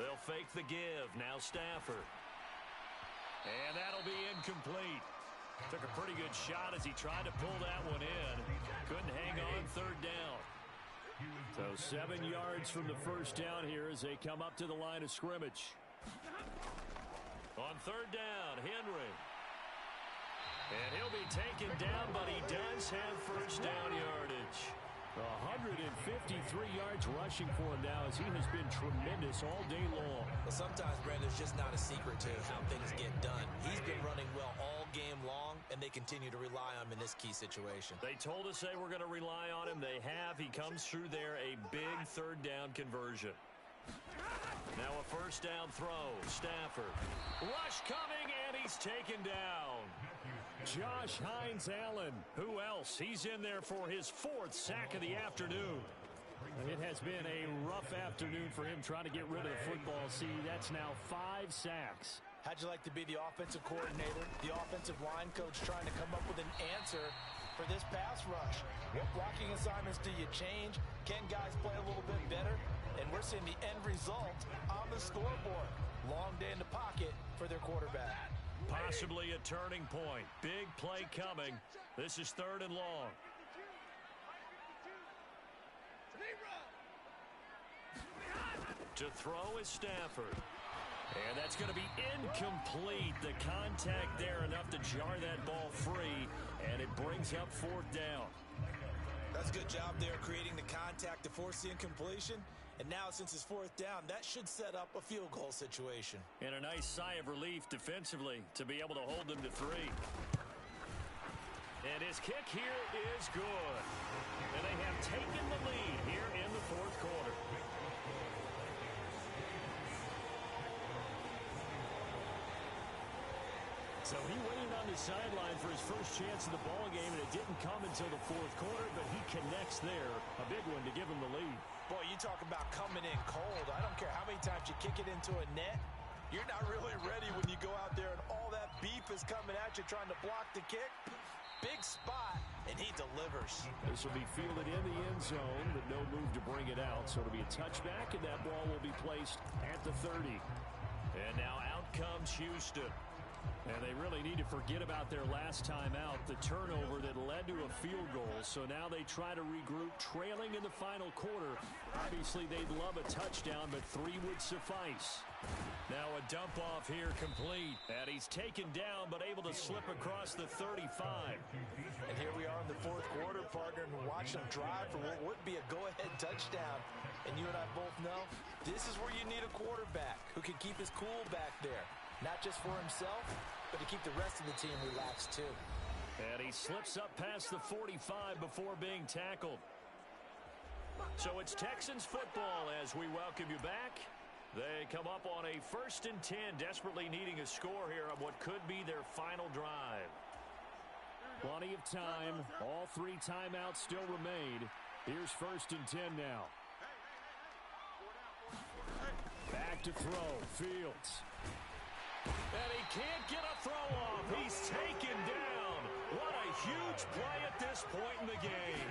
[SPEAKER 5] They'll fake the give. Now Stafford. And that'll be incomplete. Took a pretty good shot as he tried to pull that one in. Couldn't hang on third down. So 7 yards from the first down here as they come up to the line of scrimmage. On third down, Henry. And he'll be taken down, but he does have first down yardage. 153 yards rushing for him now as he has been tremendous all day long.
[SPEAKER 8] Well, sometimes, Brandon, there's just not a secret to how things get done. He's been running well all game long, and they continue to rely on him in this key situation.
[SPEAKER 5] They told us they were going to rely on him. They have. He comes through there, a big third down conversion. Now a first down throw. Stafford. Rush coming, and he's taken down. Josh Hines-Allen. Who else? He's in there for his 4th sack of the afternoon. It has been a rough afternoon for him trying to get rid of the football. See, that's now 5 sacks.
[SPEAKER 8] How'd you like to be the offensive coordinator, the offensive line coach trying to come up with an answer for this pass rush? What blocking assignments do you change? Can guys play a little bit better? And we're seeing the end result on the scoreboard. Long day in the pocket for their quarterback.
[SPEAKER 5] Possibly a turning point. Big play coming. This is 3rd and long. To throw is Stafford. And that's going to be incomplete. The contact there enough to jar that ball free, and it brings up 4th down.
[SPEAKER 8] That's a good job there creating the contact to force the incompletion. And now, since it's 4th down, that should set up a field goal situation.
[SPEAKER 5] And a nice sigh of relief defensively to be able to hold them to 3. And his kick here is good. And they have taken the lead here in the 4th quarter. So he waited on the sideline for his first chance of the ball game, and it didn't come until the 4th quarter, but he connects there. A big one to give him the lead.
[SPEAKER 8] Boy, you talk about coming in cold. I don't care how many times you kick it into a net. You're not really ready when you go out there and all that beef is coming at you trying to block the kick.
[SPEAKER 6] big spot, and he delivers.
[SPEAKER 5] This will be fielded in the end zone, but no move to bring it out. So it'll be a touchback, and that ball will be placed at the 30. And now out comes Houston. And they really need to forget about their last time out, the turnover that led to a field goal. So now they try to regroup, trailing in the final quarter. Obviously, they'd love a touchdown, but 3 would suffice. Now a dump off here complete. And he's taken down, but able to slip across the 35.
[SPEAKER 8] And here we are in the fourth quarter, partner, and we're watching him drive for what would be a go-ahead touchdown. And you and I both know this is where you need a quarterback who can keep his cool back there. Not just for himself, but to keep the rest of the team relaxed too.
[SPEAKER 5] And he slips up past the 45 before being tackled. So it's Texans football as we welcome you back. They come up on a 1st and 10, desperately needing a score here on what could be their final drive. Plenty of time. All 3 timeouts still remain. Here's 1st and 10 now. Back to throw. Fields. And he can't get a throw off. He's taken down. What a huge play at this point in the game.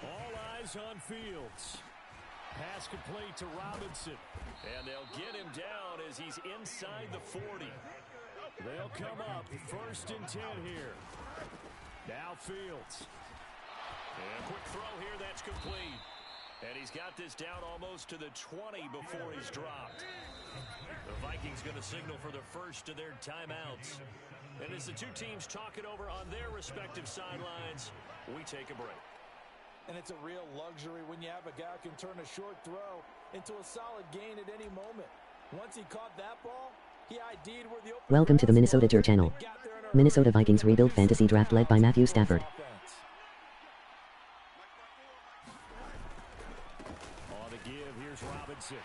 [SPEAKER 5] All eyes on Fields. Pass complete to Robinson. And they'll get him down as he's inside the 40. They'll come up 1st and 10 here. Now Fields. And quick throw here, that's complete. And he's got this down almost to the 20 before he's dropped. The Vikings going to signal for the first of their timeouts. And as the 2 teams talk it over on their respective sidelines, we take a break.
[SPEAKER 8] And it's a real luxury when you have a guy who can turn a short throw into a solid gain at any moment. Once he caught that ball, he ID'd where the open.
[SPEAKER 2] Welcome to the Minnesota Tour channel. Minnesota Vikings rebuild fantasy draft led by Matthew Stafford.
[SPEAKER 5] On the give, here's Robinson.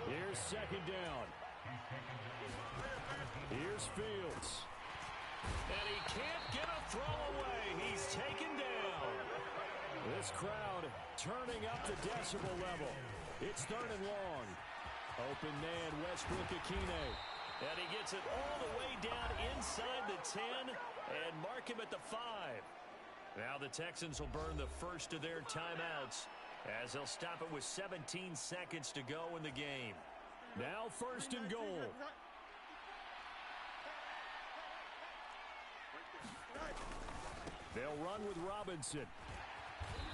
[SPEAKER 5] Here's 2nd down. Here's Fields. And he can't get a throw away. He's taken down. This crowd turning up the decibel level. It's 3rd and long. Open man, Westbrook-Akine. And he gets it all the way down inside the 10 and mark him at the 5. Now the Texans will burn the first of their timeouts as they'll stop it with 17 seconds to go in the game. Now 1st and goal. They'll run with Robinson.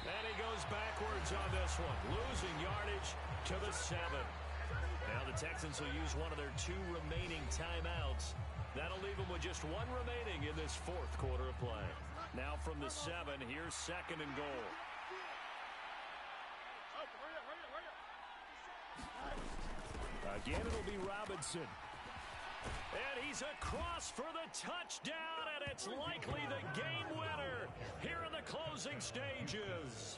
[SPEAKER 5] And he goes backwards on this one, losing yardage to the 7. Now the Texans will use one of their 2 remaining timeouts. That'll leave them with just 1 remaining in this 4th quarter of play. Now from the 7, here's 2nd and goal. Again, it'll be Robinson. And he's across for the touchdown, and it's likely the game winner here in the closing stages.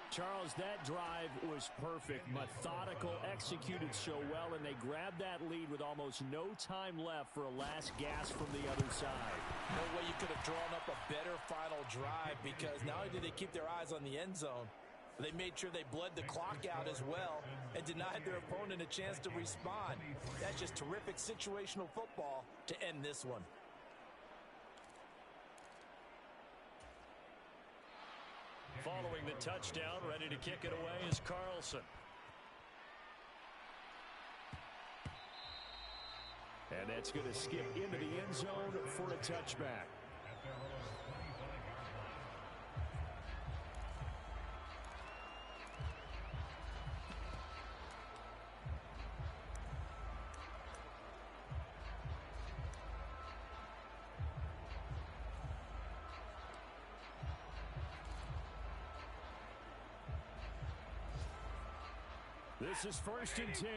[SPEAKER 5] Charles, that drive was perfect, methodical, executed so well, and they grabbed that lead with almost no time left for a last gasp from the other side.
[SPEAKER 8] No way you could have drawn up a better final drive, because not only did they keep their eyes on the end zone, they made sure they bled the clock out as well and denied their opponent a chance to respond. That's just terrific situational football to end this one.
[SPEAKER 5] Following the touchdown, ready to kick it away is Carlson. And that's going to skip into the end zone for a touchback. This is 1st and 10.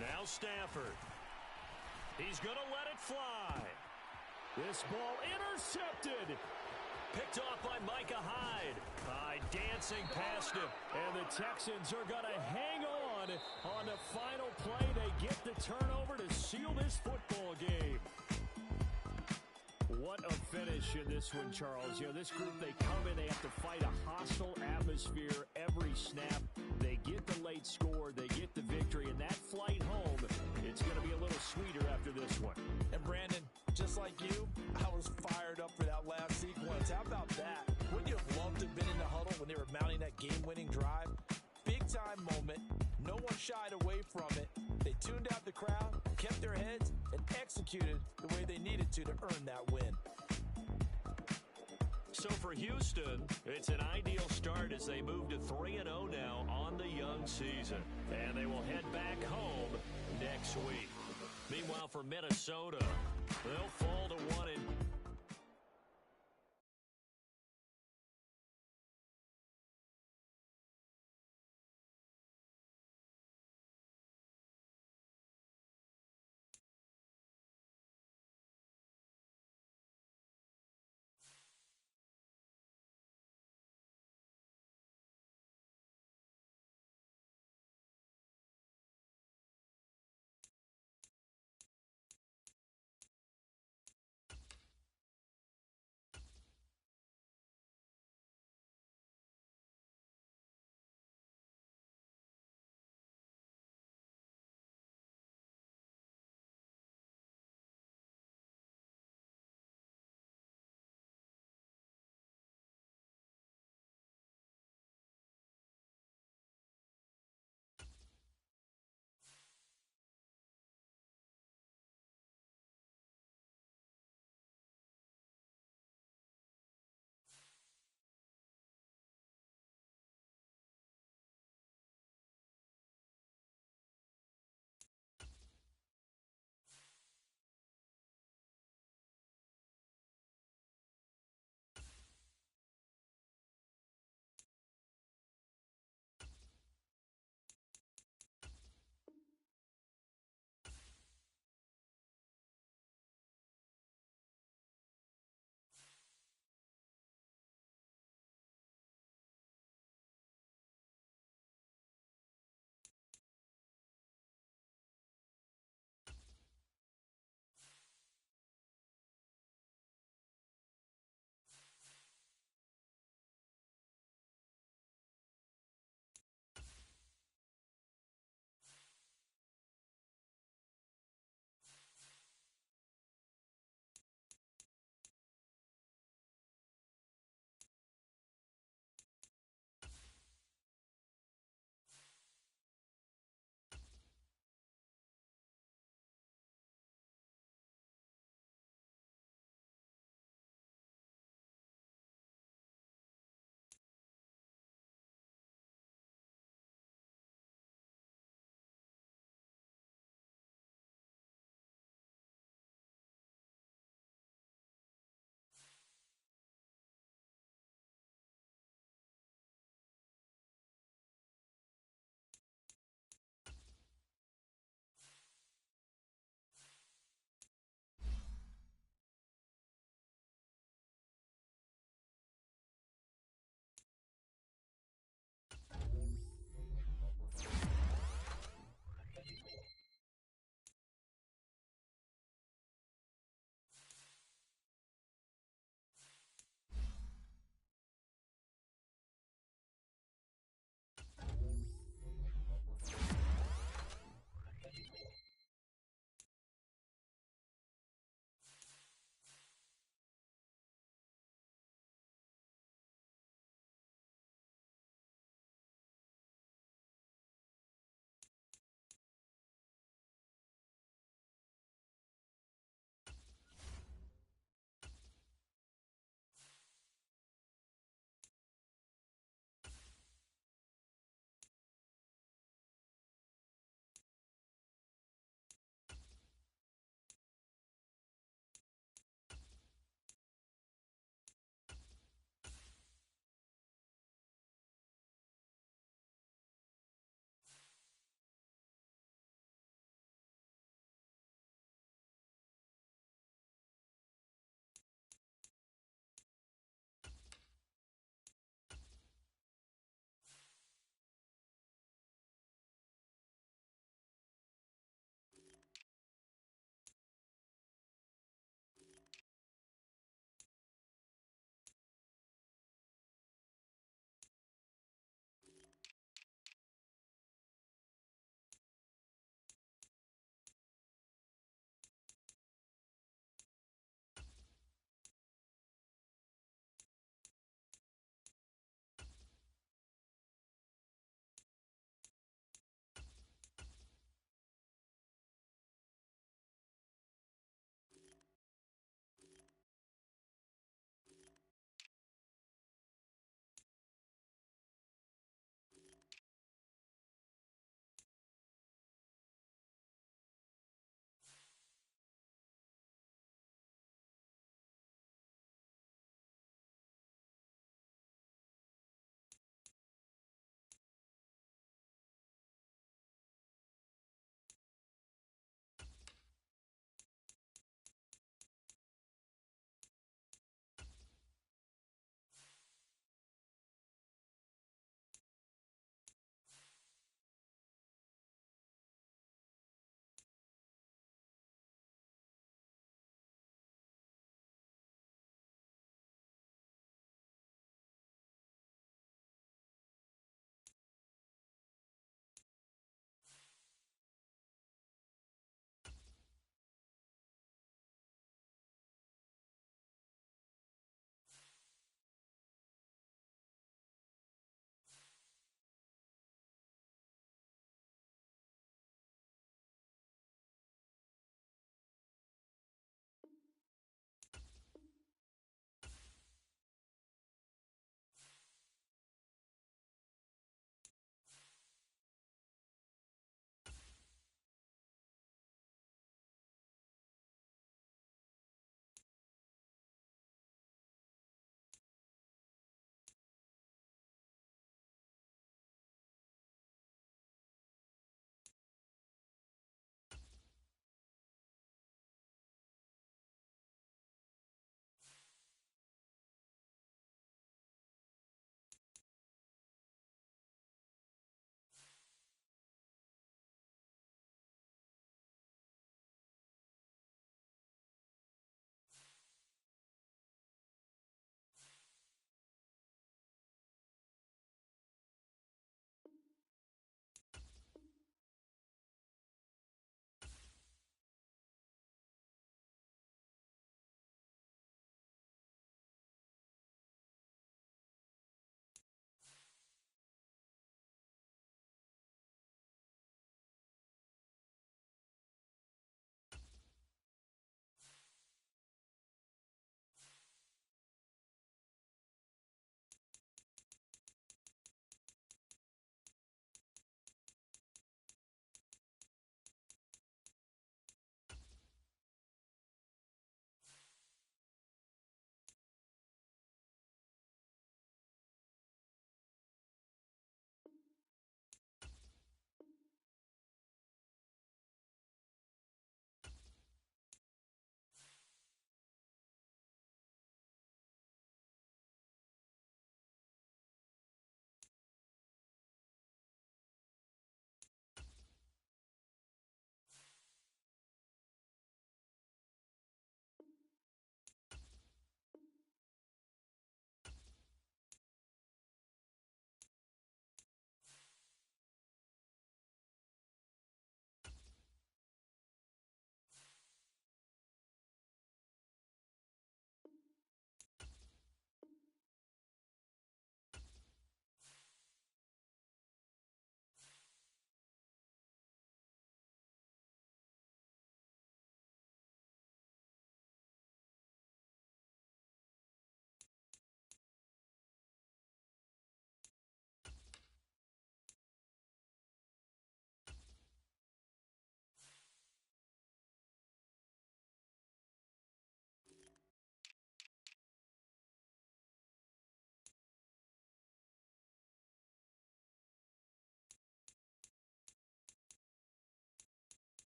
[SPEAKER 5] Now Stafford. He's going to let it fly. This ball intercepted. Picked off by Micah Hyde. Hyde dancing past him. And the Texans are going to hang on the final play. They get the turnover to seal this football game. What a finish in this one, Charles. You know, this group, they come in, they have to fight a hostile atmosphere every snap. They get the late score, they get the victory, and that flight home, it's going to be a little sweeter after this one.
[SPEAKER 8] And Brandon, just like you, I was fired up for that last sequence. How about that? Wouldn't you have loved to have been in the huddle when they were mounting that game-winning drive? Big-time moment. No one shied away from it. They tuned out the crowd, kept their heads, and executed the way they needed to earn that win.
[SPEAKER 5] So for Houston, it's an ideal start as they move to 3-0 now on the young season. And they will head back home next week. Meanwhile, for Minnesota, they'll fall to 1-.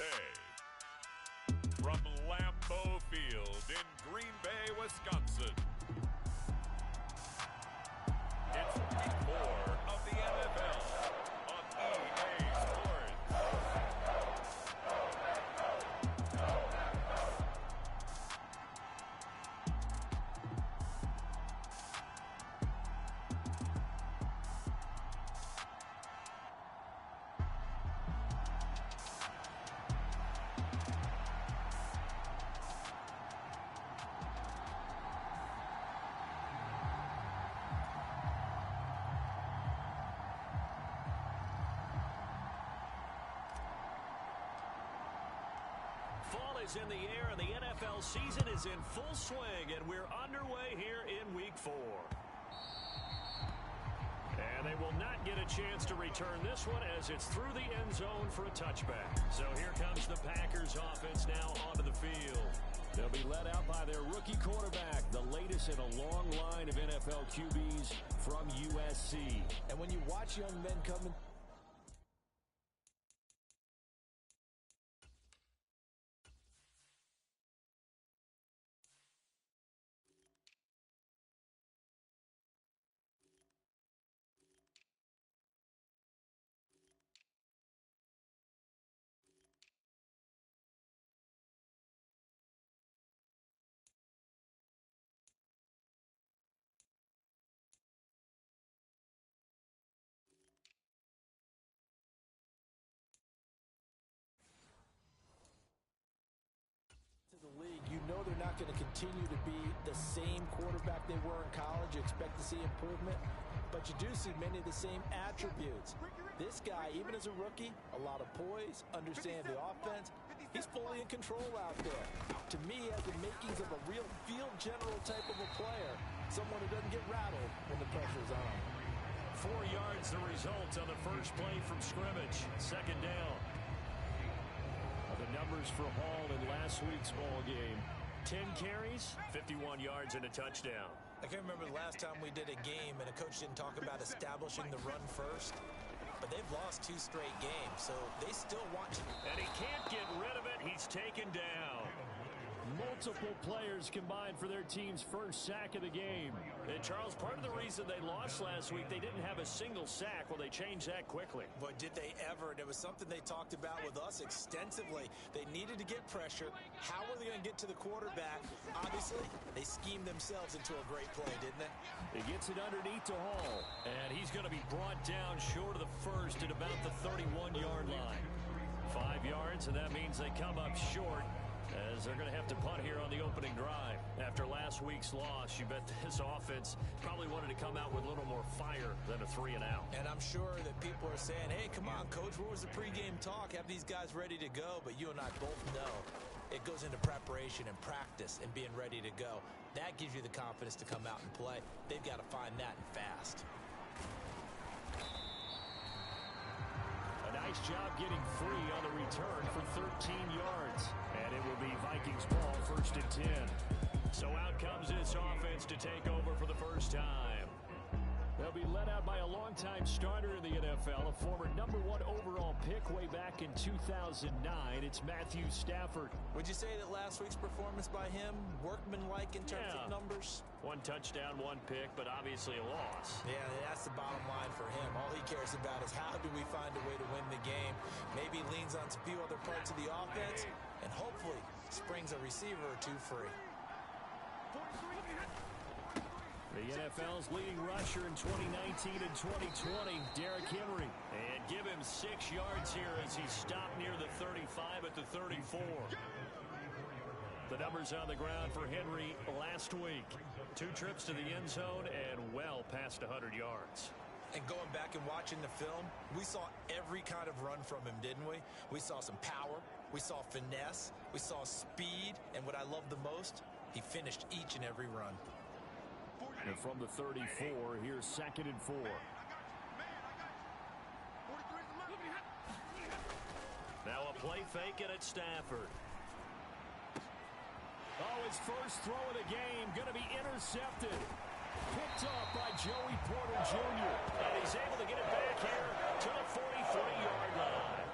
[SPEAKER 4] USA. From Lambeau Field in Green Bay, Wisconsin. It's week 4 of the NFL on EA Sports.
[SPEAKER 5] Fall is in the air, and the NFL season is in full swing, and we're underway here in Week 4. And they will not get a chance to return this one as it's through the end zone for a touchback. So here comes the Packers offense now onto the field. They'll be led out by their rookie quarterback, the latest in a long line of NFL QBs from USC.
[SPEAKER 8] And when you watch young men coming league, you know they're not going to continue to be the same quarterback they were in college. You expect to see improvement, but you do see many of the same attributes. This guy, even as a rookie, a lot of poise, understand the offense. He's fully in control out there. To me, he has the makings of a real field general type of a player, someone who doesn't get rattled when the pressure's on.
[SPEAKER 5] 4 yards the result on the first play from scrimmage. Second down. The numbers for Hall in last week's ball game. 10 carries, 51 yards, and a touchdown.
[SPEAKER 6] I can't remember the last time we did a game and a coach didn't talk about establishing the run first. But they've lost 2 straight games, so they still want to.
[SPEAKER 5] And he can't get rid of it. He's taken down. Multiple players combined for their team's first sack of the game. And Charles, part of the reason they lost last week, they didn't have a single sack. Well, they changed that quickly.
[SPEAKER 6] But did they ever? And it was something they talked about with us extensively. They needed to get pressure. How were they going to get to the quarterback? Obviously, they schemed themselves into a great play, didn't they?
[SPEAKER 5] He gets it underneath to Hall. And he's going to be brought down short of the first at about the 31-yard line. 5 yards, and that means they come up short, as they're going to have to punt here on the opening drive. After last week's loss, you bet this offense probably wanted to come out with a little more fire than a 3-and-out.
[SPEAKER 6] And I'm sure that people are saying, hey, come on, Coach, where was the pregame talk? Have these guys ready to go? But you and I both know it goes into preparation and practice and being ready to go. That gives you the confidence to come out and play. They've got to find that and fast.
[SPEAKER 5] A nice job getting free on the return for 13 yards. And it will be Vikings ball, 1st and 10. So out comes this offense to take over for the first time. They'll be led out by a longtime starter in the NFL, a former #1 overall pick way back in 2009. It's Matthew Stafford.
[SPEAKER 6] Would you say that last week's performance by him, workmanlike in terms of numbers?
[SPEAKER 5] 1 touchdown, 1 pick, but obviously a loss.
[SPEAKER 6] Yeah, that's the bottom line for him. All he cares about is how do we find a way to win the game. Maybe leans on a few other parts of the offense, and hopefully springs a receiver or 2 free.
[SPEAKER 5] The NFL's leading rusher in 2019 and 2020, Derrick Henry. And give him 6 yards here as he stopped near the 35 at the 34. The numbers on the ground for Henry last week. 2 trips to the end zone and well past 100 yards.
[SPEAKER 6] And going back and watching the film, we saw every kind of run from him, didn't we? We saw some power, we saw finesse, we saw speed, and what I love the most, he finished each and every run.
[SPEAKER 5] And from the 34, here's 2nd and 4. Now a play fake, and it's Stafford. Oh, his first throw of the game going to be intercepted. Picked off by Joey Porter Jr. And he's able to get it back here to the 43-yard line.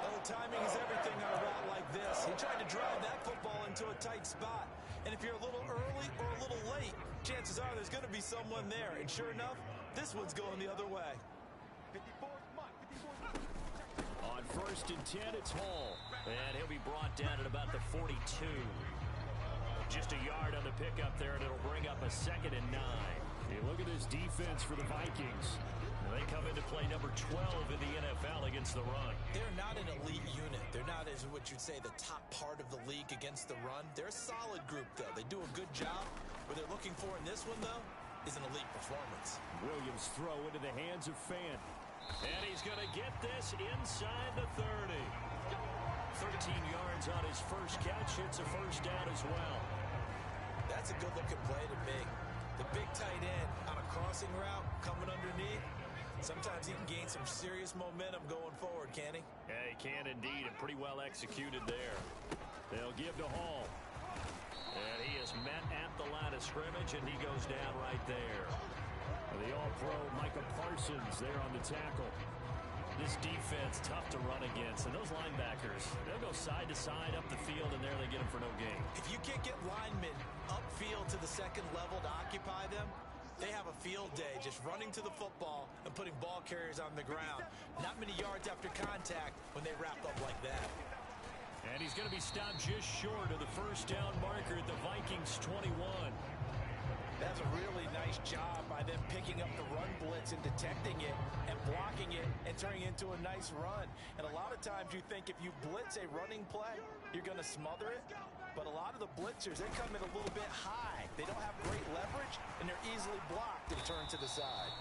[SPEAKER 6] Well,
[SPEAKER 8] Well, timing is everything on a route like this. He tried to drive that football into a tight spot. And if you're a little early or a little late, chances are there's going to be someone there. And sure enough, this one's going the other way.
[SPEAKER 5] On 1st and 10, it's Hall. And he'll be brought down at about the 42. Just a yard on the pickup there, and it'll bring up a 2nd and 9. Hey, look at this defense for the Vikings. They come into play number 12 in the NFL against the run.
[SPEAKER 6] They're not an elite unit. They're not, as what you'd say, the top part of the league against the run. They're a solid group, though. They do a good job. What they're looking for in this one, though, is an elite performance.
[SPEAKER 5] Williams throw into the hands of Fan. And he's going to get this inside the 30. 13 yards on his first catch. It's a first down as well.
[SPEAKER 6] That's a good-looking play to me. The big tight end on a crossing route coming underneath. Sometimes he can gain some serious momentum going forward, can he?
[SPEAKER 5] Yeah, he can indeed, and pretty well executed there. They'll give to Hall. And he is met at the line of scrimmage, and he goes down right there. The All-Pro Micah Parsons there on the tackle. This defense, tough to run against. And those linebackers, they'll go side to side up the field, and there they get them for no gain.
[SPEAKER 6] If you can't get linemen upfield to the second level to occupy them, they have a field day just running to the football and putting ball carriers on the ground. Not many yards after contact when they wrap up like that.
[SPEAKER 5] And he's going to be stopped just short of the first down marker at the Vikings 21.
[SPEAKER 8] That's a really nice job by them picking up the run blitz and detecting it and blocking it and turning it into a nice run. And a lot of times you think if you blitz a running play, you're going to smother it. But a lot of the blitzers, they come in a little bit high. They don't have great leverage, and they're easily blocked and turned to the side.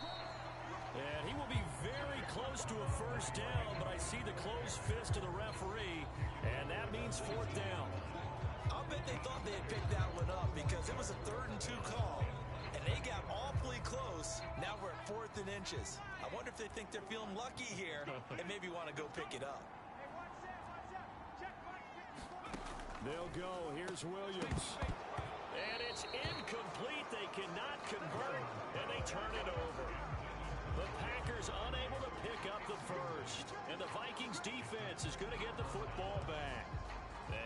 [SPEAKER 5] And he will be very close to a first down, but I see the closed fist of the referee, and that means 4th down.
[SPEAKER 6] I'll bet they thought they had picked that one up because it was a 3rd and 2 call, and they got awfully close. Now we're at 4th and inches. I wonder if they think they're feeling lucky here and maybe want to go pick it up.
[SPEAKER 5] They'll go. Here's Williams. And it's incomplete. They cannot convert, and they turn it over. The Packers unable to pick up the first, and the Vikings defense is going to get the football back.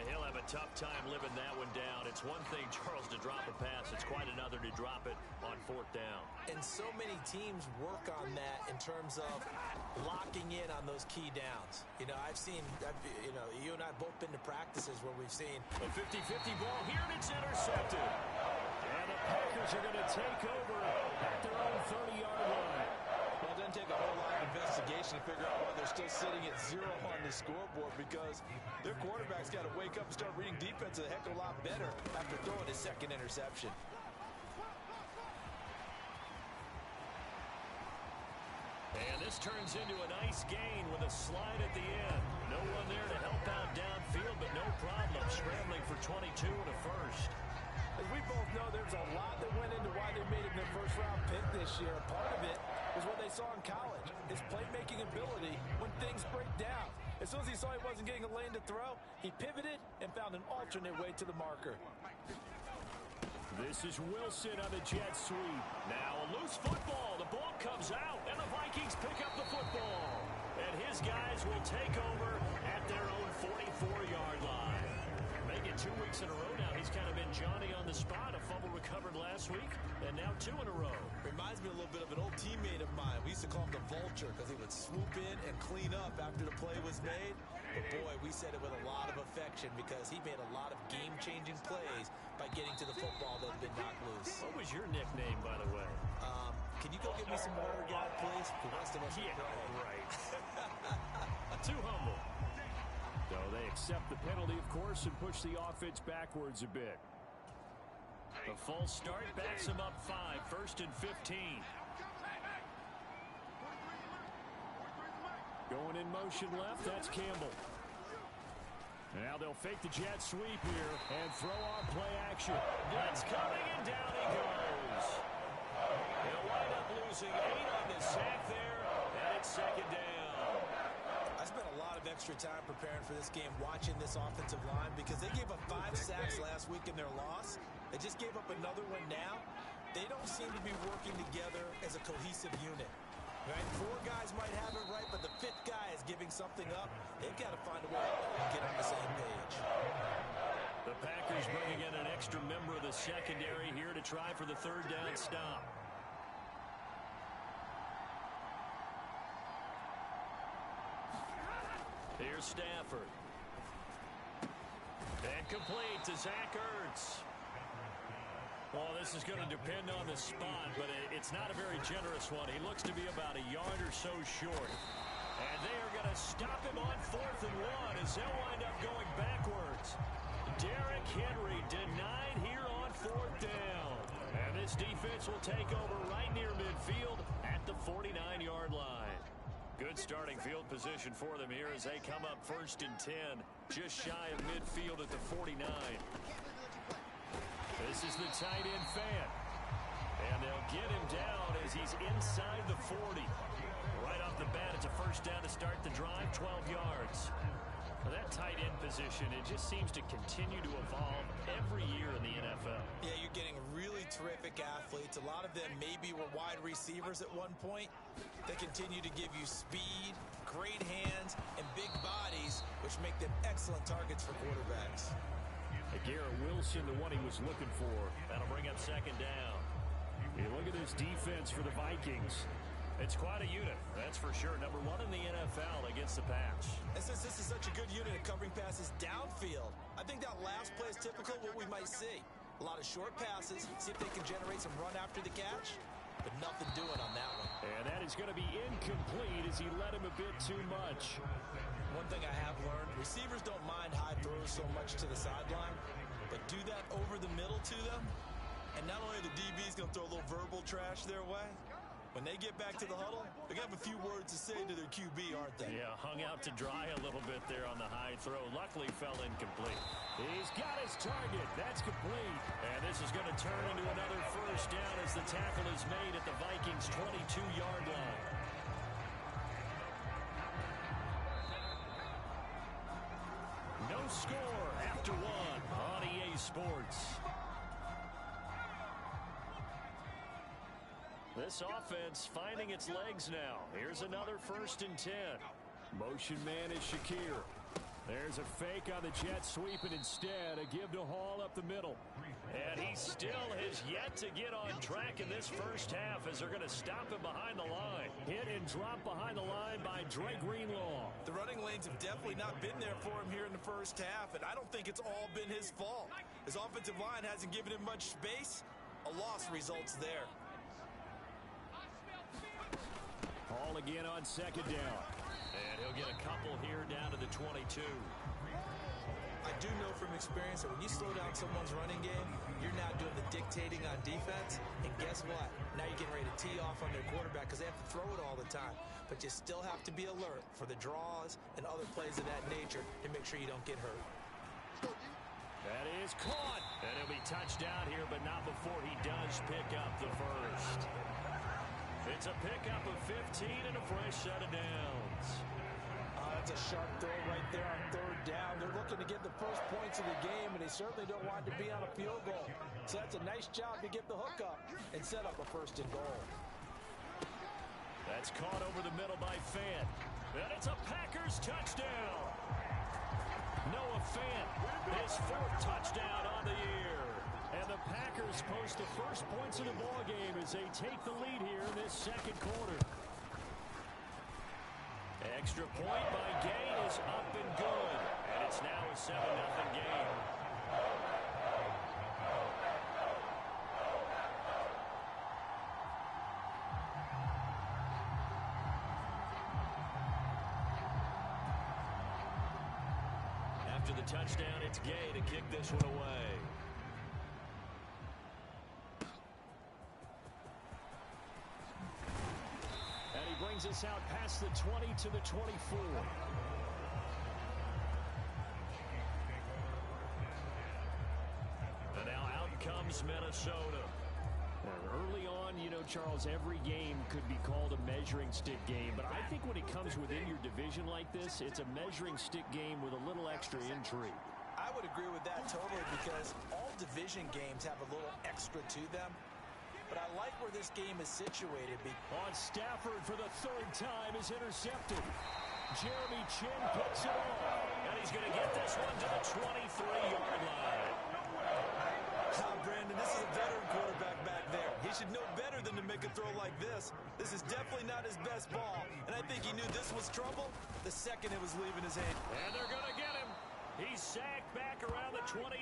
[SPEAKER 5] He'll have a tough time living that one down. It's one thing, Charles, to drop a pass. It's quite another to drop it on 4th down.
[SPEAKER 6] And so many teams work on that in terms of locking in on those key downs. You know, you and I have both been to practices where we've seen
[SPEAKER 5] a 50-50 ball here, and it's intercepted. And the Packers are going to take over at their own 30-yard line.
[SPEAKER 8] Well, it doesn't take a whole lot of investigation to figure out why they're still sitting at 0 on the scoreboard, because their quarterback's got to wake up and start reading defense a heck of a lot better after throwing his 2nd interception.
[SPEAKER 5] And this turns into a nice gain with a slide at the end. No one there to help out downfield, but no problem scrambling for 22 and a first.
[SPEAKER 8] As we both know, there's a lot that went into why they made it their first-round pick this year. Part of it was what they saw in college, his playmaking ability when things break down. As soon as he saw he wasn't getting a lane to throw, he pivoted and found an alternate way to the marker.
[SPEAKER 5] This is Wilson on the jet sweep. Now a loose football. The ball comes out, and the Vikings pick up the football. And his guys will take over at their own 44-yard line. Make it 2 weeks in a row now. He's kind of been Johnny on the spot. A fumble recovered last week, and now 2 in a row.
[SPEAKER 6] Reminds me a little bit of an old teammate of mine. We used to call him the Vulture because he would swoop in and clean up after the play was made. But boy, we said it with a lot of affection because he made a lot of game-changing plays by getting to the football that had been knocked loose.
[SPEAKER 5] What was your nickname, by the way?
[SPEAKER 6] Can you go get me some water, guy, please? The rest of us
[SPEAKER 5] Yeah, right. Too humble. So they accept the penalty, of course, and push the offense backwards a bit. A false start backs him up 5, 1st and 15. Going in motion left, that's Campbell. Now they'll fake the jet sweep here and throw on play action. That's coming, and down he goes. They'll wind up losing 8 on the sack there, and it's 2nd down.
[SPEAKER 6] I spent a lot of extra time preparing for this game, watching this offensive line, because they gave up 5 sacks last week in their loss. They just gave up another one now. They don't seem to be working together as a cohesive unit.
[SPEAKER 8] Right, 4 guys might have it right, but the 5th guy is giving something up. They've got to find a way to get on the same page.
[SPEAKER 5] The Packers bringing in an extra member of the secondary here to try for the 3rd down stop. Here's Stafford. And complete to Zach Ertz. Well, this is going to depend on the spot, but it's not a very generous one. He looks to be about a yard or so short. And they are going to stop him on 4th and 1 as they'll wind up going backwards. Derrick Henry denied here on 4th down. And this defense will take over right near midfield at the 49-yard line. Good starting field position for them here as they come up 1st and 10, just shy of midfield at the 49. This is the tight end Fan. And they'll get him down as he's inside the 40. Right off the bat, it's a 1st down to start the drive, 12 yards. Well, that tight end position, it just seems to continue to evolve every year in the NFL.
[SPEAKER 8] Yeah, you're getting really terrific athletes. A lot of them maybe were wide receivers at one point. They continue to give you speed, great hands, and big bodies, which make them excellent targets for quarterbacks.
[SPEAKER 5] Garrett Wilson, the one he was looking for. That'll bring up 2nd down. You look at this defense for the Vikings. It's quite a unit, that's for sure. Number 1 in the NFL against the pass.
[SPEAKER 8] And since this is such a good unit at covering passes downfield, I think that last play is typical of what we might see. A lot of short passes, see if they can generate some run after the catch, but nothing doing on that one.
[SPEAKER 5] And that is going to be incomplete as he led him a bit too much.
[SPEAKER 8] One thing I have learned, receivers don't mind high throws so much to the sideline, but do that over the middle to them, and not only are the DBs going to throw a little verbal trash their way, when they get back to the huddle, they're going to have a few words to say to their QB, aren't they?
[SPEAKER 5] Yeah, hung out to dry a little bit there on the high throw. Luckily fell incomplete. He's got his target. That's complete. And this is going to turn into another 1st down as the tackle is made at the Vikings' 22-yard line. No score after 1 on EA Sports. This offense finding its legs now. Here's another 1st and 10. Motion man is Shakir. There's a fake on the jet sweep, and instead a give to Hall up the middle. And he still has yet to get on track in this 1st half as they're going to stop him behind the line. Hit and drop behind the line by Dre Greenlaw.
[SPEAKER 8] The running lanes have definitely not been there for him here in the 1st half, and I don't think it's all been his fault. His offensive line hasn't given him much space. A loss results there.
[SPEAKER 5] Hall again on 2nd down. And he'll get a couple here down to the 22.
[SPEAKER 8] I do know from experience that when you slow down someone's running game, you're now doing the dictating on defense. And guess what? Now you're getting ready to tee off on their quarterback because they have to throw it all the time. But you still have to be alert for the draws and other plays of that nature to make sure you don't get hurt.
[SPEAKER 5] That is caught. And he'll be touched down here, but not before he does pick up the 1st. It's a pickup of 15 and a fresh set of downs.
[SPEAKER 8] That's a sharp throw right there on 3rd down. They're looking to get the 1st points of the game, and they certainly don't want to be on a field goal. So that's a nice job to get the hook up and set up a 1st and goal.
[SPEAKER 5] That's caught over the middle by Fant. And it's a Packers touchdown. Noah Fant, his 4th touchdown on the year. And the Packers post the 1st points of the ballgame as they take the lead here in this 2nd quarter. Extra point by Gay is up and good. And it's now a 7-0 game. After the touchdown, it's Gay to kick this one away. Brings us out past the 20 to the 24. And now out comes Minnesota. Early on, you know, Charles, every game could be called a measuring stick game. But I think when it comes within your division like this, it's a measuring stick game with a little extra intrigue.
[SPEAKER 8] I would agree with that totally because all division games have a little extra to them. but I like where this game is situated.
[SPEAKER 5] On Stafford for the third time is intercepted. Jeremy Chin picks it off. And he's going to get this one to the 23-yard line.
[SPEAKER 6] Brandon, this is a veteran quarterback back there. He should know better than to make a throw like this. This is definitely not his best ball, and I think he knew this was trouble the second it was leaving his hand.
[SPEAKER 5] And they're going to get him. He's sacked back around the 28.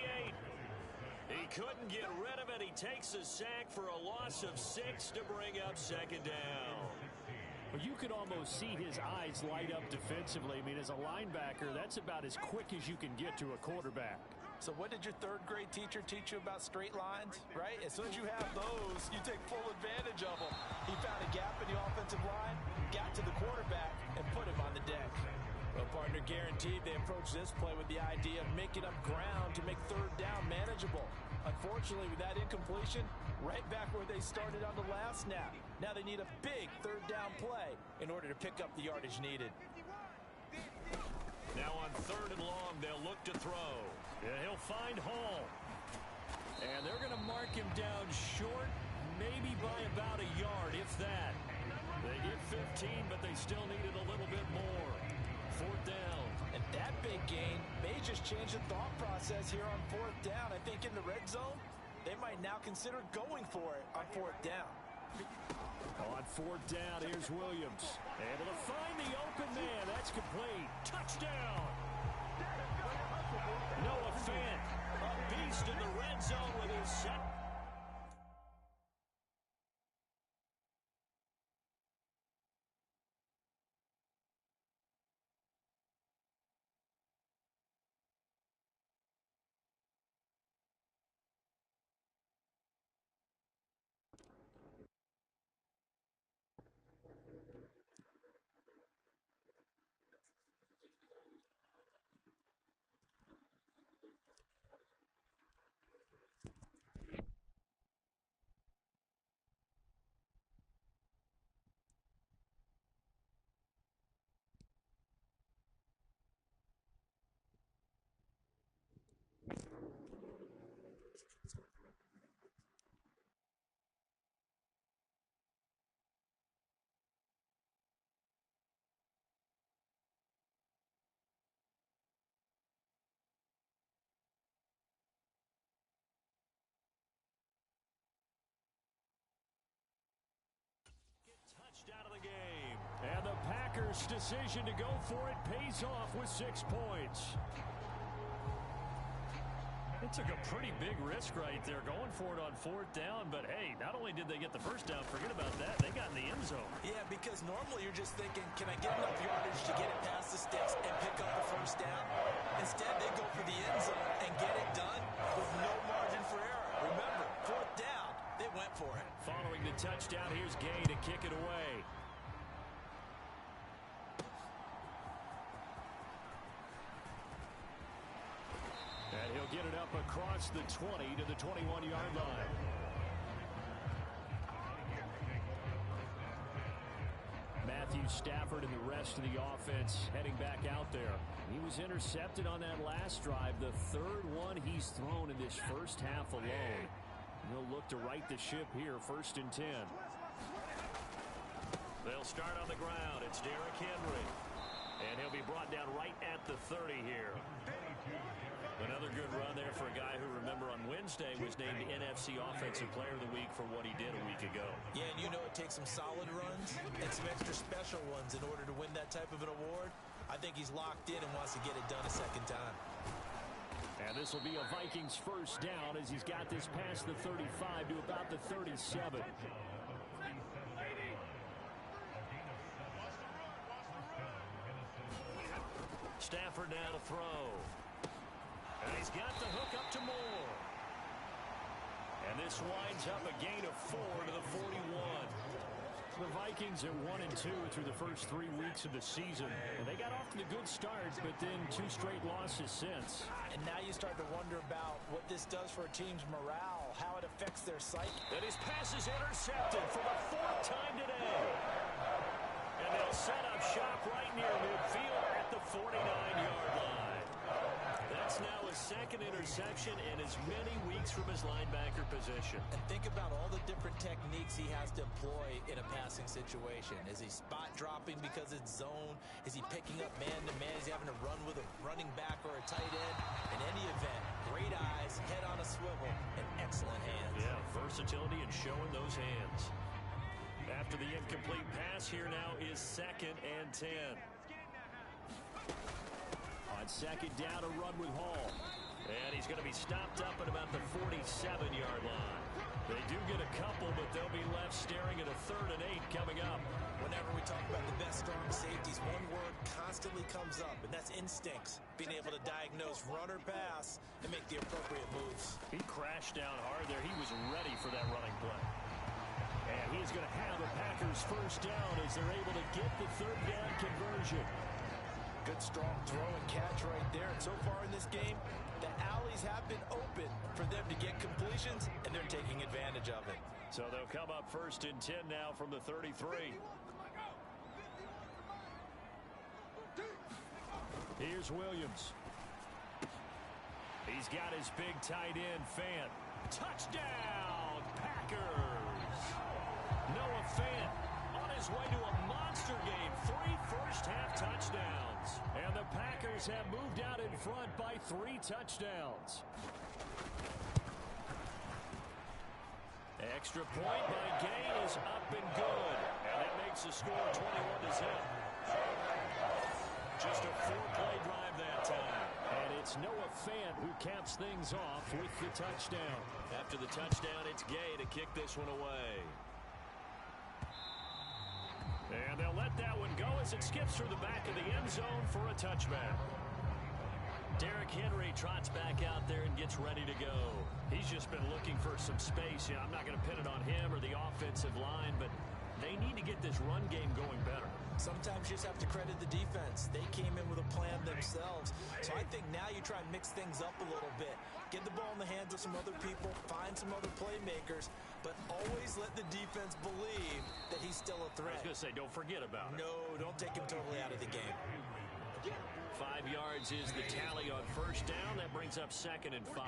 [SPEAKER 5] He couldn't get rid of it. He takes a sack for a loss of 6 to bring up second down. Well, you could almost see his eyes light up defensively. I mean, as a linebacker, that's about as quick as you can get to a quarterback.
[SPEAKER 8] So what did your third-grade teacher teach you about straight lines, right? As soon as you have those, you take full advantage of them. He found a gap in the offensive line, got to the quarterback, and put him on the deck. Well, partner, guaranteed they approach this play with the idea of making up ground to make third down manageable. Unfortunately, with that incompletion, right back where they started on the last snap. Now they need a big third down play in order to pick up the yardage needed.
[SPEAKER 5] Now on third and long, they'll look to throw. Yeah, he'll find Hall. And they're going to mark him down short, maybe by about a yard, if that. They get 15, but they still needed a little bit more. Fourth down.
[SPEAKER 8] And that big gain may just change the thought process here on fourth down. I think in the red zone, they might now consider going for it on fourth down.
[SPEAKER 5] On fourth down, here's Williams. Able to find the open man. That's complete. Touchdown. Noah Fant, a beast in the red zone with his set. Out of the game. And the Packers' decision to go for it pays off with 6 points. It took a pretty big risk right there going for it on fourth down, but hey, not only did they get the first down, forget about that, they got in the end zone.
[SPEAKER 8] Yeah, because normally you're just thinking, can I get enough yardage to get it past the sticks and pick up the first down? Instead, they go for the end zone and get it done with no margin for error. Remember, fourth down, they went for it.
[SPEAKER 5] Following the touchdown, here's Gay to kick it away. And he'll get it up across the 20 to the 21-yard line. Matthew Stafford and the rest of the offense heading back out there. He was intercepted on that last drive, the third one he's thrown in this first half alone. He'll look to right the ship here, 1st and 10. They'll start on the ground. It's Derrick Henry. And he'll be brought down right at the 30 here. Another good run there for a guy who, remember, on Wednesday was named NFC Offensive Player of the Week for what he did a week ago.
[SPEAKER 8] Yeah, and you know it takes some solid runs and some extra special ones in order to win that type of an award. I think he's locked in and wants to get it done a second time.
[SPEAKER 5] And this will be a Vikings first down as he's got this past the 35 to about the 37. Stafford now to throw. And he's got the hook up to Moore. And this winds up a gain of 4 to the 41. The Vikings are 1-2 through the first 3 weeks of the season. And they got off to the good start, but then 2 straight losses since.
[SPEAKER 8] And now you start to wonder about what this does for a team's morale, how it affects their psyche.
[SPEAKER 5] And his pass is intercepted for the 4th time today. And they'll set up shop right near midfield at the 49-yard line. That's now his 2nd interception in as many weeks from his linebacker position.
[SPEAKER 8] And think about all the different techniques
[SPEAKER 6] has to employ in a passing situation. Is he spot dropping because it's zone? Is he picking up man-to-man? Is he having to run with a running back or a tight end? In any event, great eyes, head on a swivel, and excellent hands.
[SPEAKER 5] Yeah, versatility and showing those hands. After the incomplete pass, here now is 2nd and 10. On 2nd down, a run with Hall. And he's going to be stopped up at about the 47-yard line. They do get a couple, but they'll be left staring at a 3rd and 8 coming up.
[SPEAKER 6] Whenever we talk about the best strong safeties, one word constantly comes up, and that's instincts. Being able to diagnose run or pass and make the appropriate moves.
[SPEAKER 5] He crashed down hard there. He was ready for that running play. And he's going to have the Packers first down as they're able to get the 3rd down conversion.
[SPEAKER 8] Good strong throw and catch right there. And so far in this game, the alleys have been open for them to get completions, and they're taking advantage of it.
[SPEAKER 5] So they'll come up 1st and 10 now from the 33. Here's Williams. He's got his big tight end, Fant. Touchdown, Packers! Noah Fant on his way to a monster game. 3 first-half touchdowns. And the Packers have moved out in front by 3 touchdowns. Extra point by Gay is up and good. And that makes the score 21-0. Just a 4-play drive that time. And it's Noah Fant who caps things off with the touchdown. After the touchdown, it's Gay to kick this one away. And they'll let that one go as it skips through the back of the end zone for a touchback. Derrick Henry trots back out there and gets ready to go. He's just been looking for some space. You know, I'm not going to pin it on him or the offensive line, but they need to get this run game going better.
[SPEAKER 6] Sometimes you just have to credit the defense. They came in with a plan themselves. So I think now you try and mix things up a little bit. Get the ball in the hands of some other people, find some other playmakers, but always let the defense believe that he's still a threat.
[SPEAKER 5] I was going to say, don't forget about it.
[SPEAKER 6] No, don't take him totally out of the game.
[SPEAKER 5] 5 yards is the tally on first down. That brings up 2nd and 5.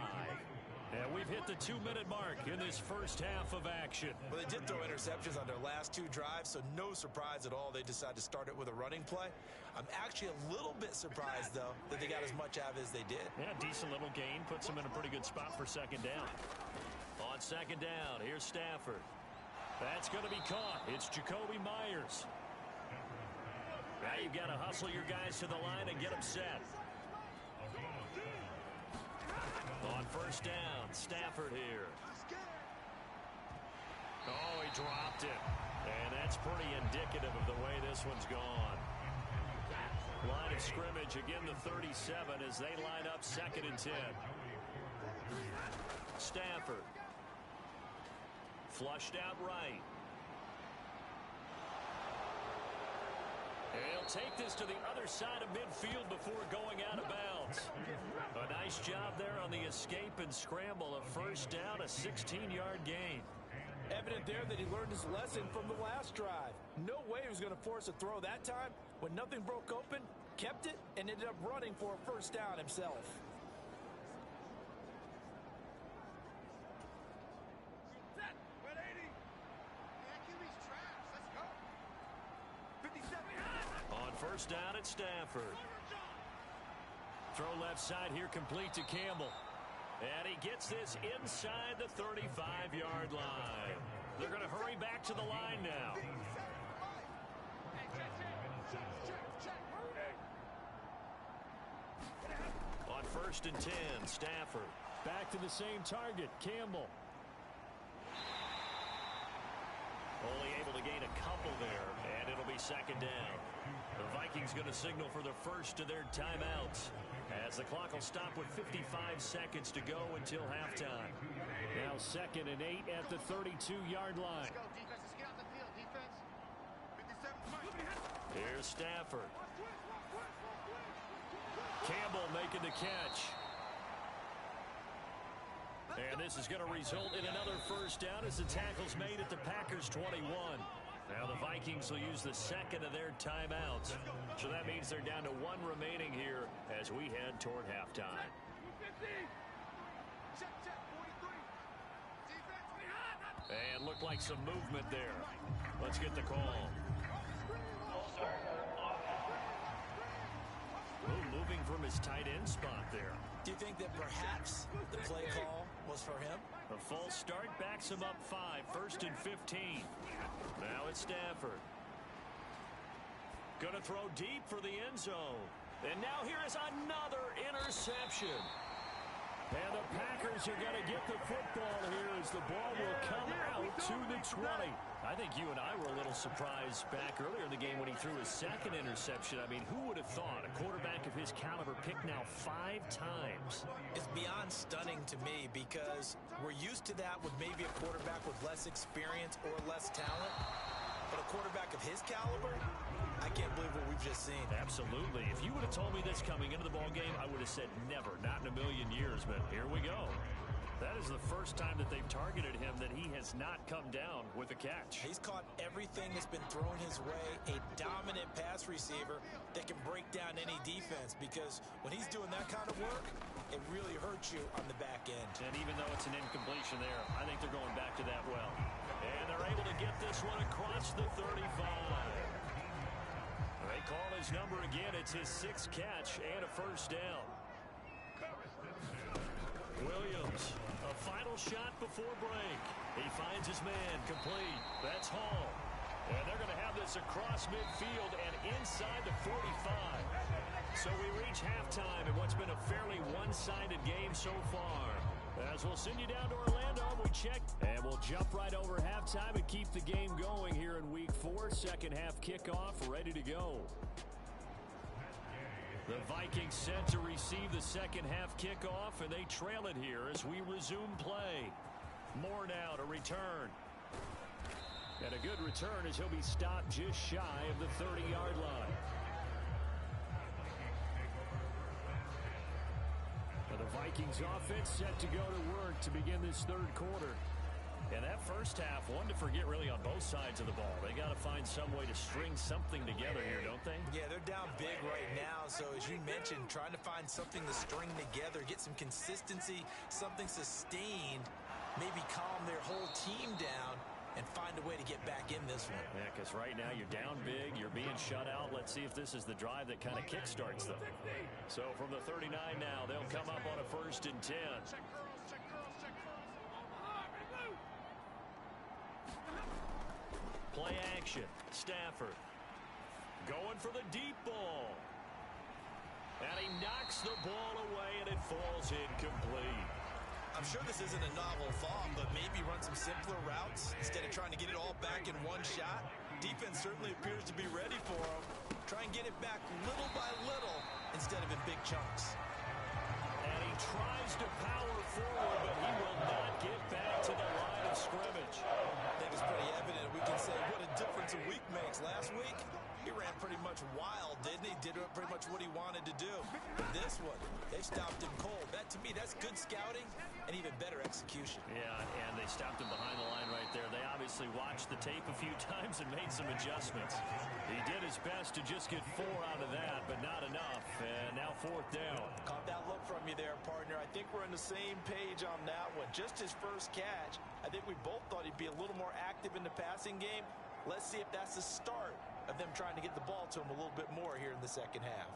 [SPEAKER 5] And we've hit the 2-minute mark in this first half of action.
[SPEAKER 6] Well, they did throw interceptions on their last 2 drives, so no surprise at all they decided to start it with a running play. I'm actually a little bit surprised, though, that they got as much out of it as they did.
[SPEAKER 5] Yeah, decent little gain. Puts them in a pretty good spot for 2nd down. On 2nd down, here's Stafford. That's going to be caught. It's Jacoby Myers. Now you've got to hustle your guys to the line and get them set. On first down, Stafford here. Oh, he dropped it. And that's pretty indicative of the way this one's gone. Line of scrimmage, again the 37 as they line up 2nd and 10. Stafford. Flushed out right. And he'll take this to the other side of midfield before going out of bounds. A nice job there on the escape and scramble. A first down, a 16-yard gain.
[SPEAKER 8] Evident there that he learned his lesson from the last drive. No way he was going to force a throw that time. When nothing broke open, kept it, and ended up running for a first down himself.
[SPEAKER 5] On first down at Stafford. Throw left side here, complete to Campbell. And he gets this inside the 35-yard line. They're going to hurry back to the line now. On 1st and 10, Stafford. Back to the same target, Campbell. Only able to gain a couple there, and it'll be 2nd down. The Vikings going to signal for the first of their timeouts as the clock will stop with 55 seconds to go until halftime. Now 2nd and 8 at the 32-yard line. Here's Stafford. Campbell making the catch. And this is going to result in another first down as the tackle's made at the Packers' 21. Now the Vikings will use the 2nd of their timeouts. So that means they're down to 1 remaining here as we head toward halftime. And looked like some movement there. Let's get the call. Moving from his tight end spot there.
[SPEAKER 8] Do you think that perhaps the play call was for him?
[SPEAKER 5] A false start backs him up 5, 1st and 15. Now it's Stafford. Going to throw deep for the end zone. And now here is another interception. And the Packers are going to get the football here as the ball will come out to the 20. I think you and I were a little surprised back earlier in the game when he threw his second interception. I mean, who would have thought a quarterback of his caliber picked now 5 times?
[SPEAKER 8] It's beyond stunning to me because we're used to that with maybe a quarterback with less experience or less talent. But a quarterback of his caliber, I can't believe what we've just seen.
[SPEAKER 5] Absolutely. If you would have told me this coming into the ball game, I would have said never, not in a million years. But here we go. That is the first time that they've targeted him that he has not come down with a catch.
[SPEAKER 8] He's caught everything that's been thrown his way, a dominant pass receiver that can break down any defense because when he's doing that kind of work, it really hurts you on the back end.
[SPEAKER 5] And even though it's an incompletion there, I think they're going back to that well. And they're able to get this one across the 35. They call his number again. It's his 6th catch and a first down. Williams, a final shot before break. He finds his man, complete. That's Hall. And they're going to have this across midfield and inside the 45. So we reach halftime in what's been a fairly one-sided game so far. As we'll send you down to Orlando, we check. And we'll jump right over halftime and keep the game going here in Week 4. Second half kickoff, ready to go. The Vikings set to receive the second half kickoff, and they trail it here as we resume play. Moore now to return. And a good return as he'll be stopped just shy of the 30-yard line. The Vikings offense set to go to work to begin this third quarter. And that first half, one to forget really on both sides of the ball. They got to find some way to string something together here, don't they?
[SPEAKER 8] Yeah, they're down big right now. So as you mentioned, trying to find something to string together, get some consistency, something sustained, maybe calm their whole team down and find a way to get back in this one.
[SPEAKER 5] Yeah, because right now you're down big, you're being shut out. Let's see if this is the drive that kind of kickstarts them. So from the 39 now, they'll come up on a 1st and 10. Play action. Stafford going for the deep ball. And he knocks the ball away, and it falls incomplete.
[SPEAKER 8] I'm sure this isn't a novel thought, but maybe run some simpler routes instead of trying to get it all back in one shot. Defense certainly appears to be ready for him. Try and get it back little by little instead of in big chunks.
[SPEAKER 5] And he tries to power forward, but he will not get back to the line of scrimmage.
[SPEAKER 8] I think it's pretty evident. We can say what a difference a week makes. Last week, he ran pretty much wild, didn't he? Did pretty much what he wanted to do. But this one, they stopped him cold. That, to me, that's good scouting and even better execution.
[SPEAKER 5] Yeah, and they stopped him behind the line right there. They obviously watched the tape a few times and made some adjustments. He did his best to just get 4 out of that, but not enough. And now 4th down.
[SPEAKER 8] Caught that look from you there, partner. I think we're on the same page on that one. Just his first catch. I think we both thought he'd be a little more active in the passing game. Let's see if that's the start of them trying to get the ball to him a little bit more here in the second half.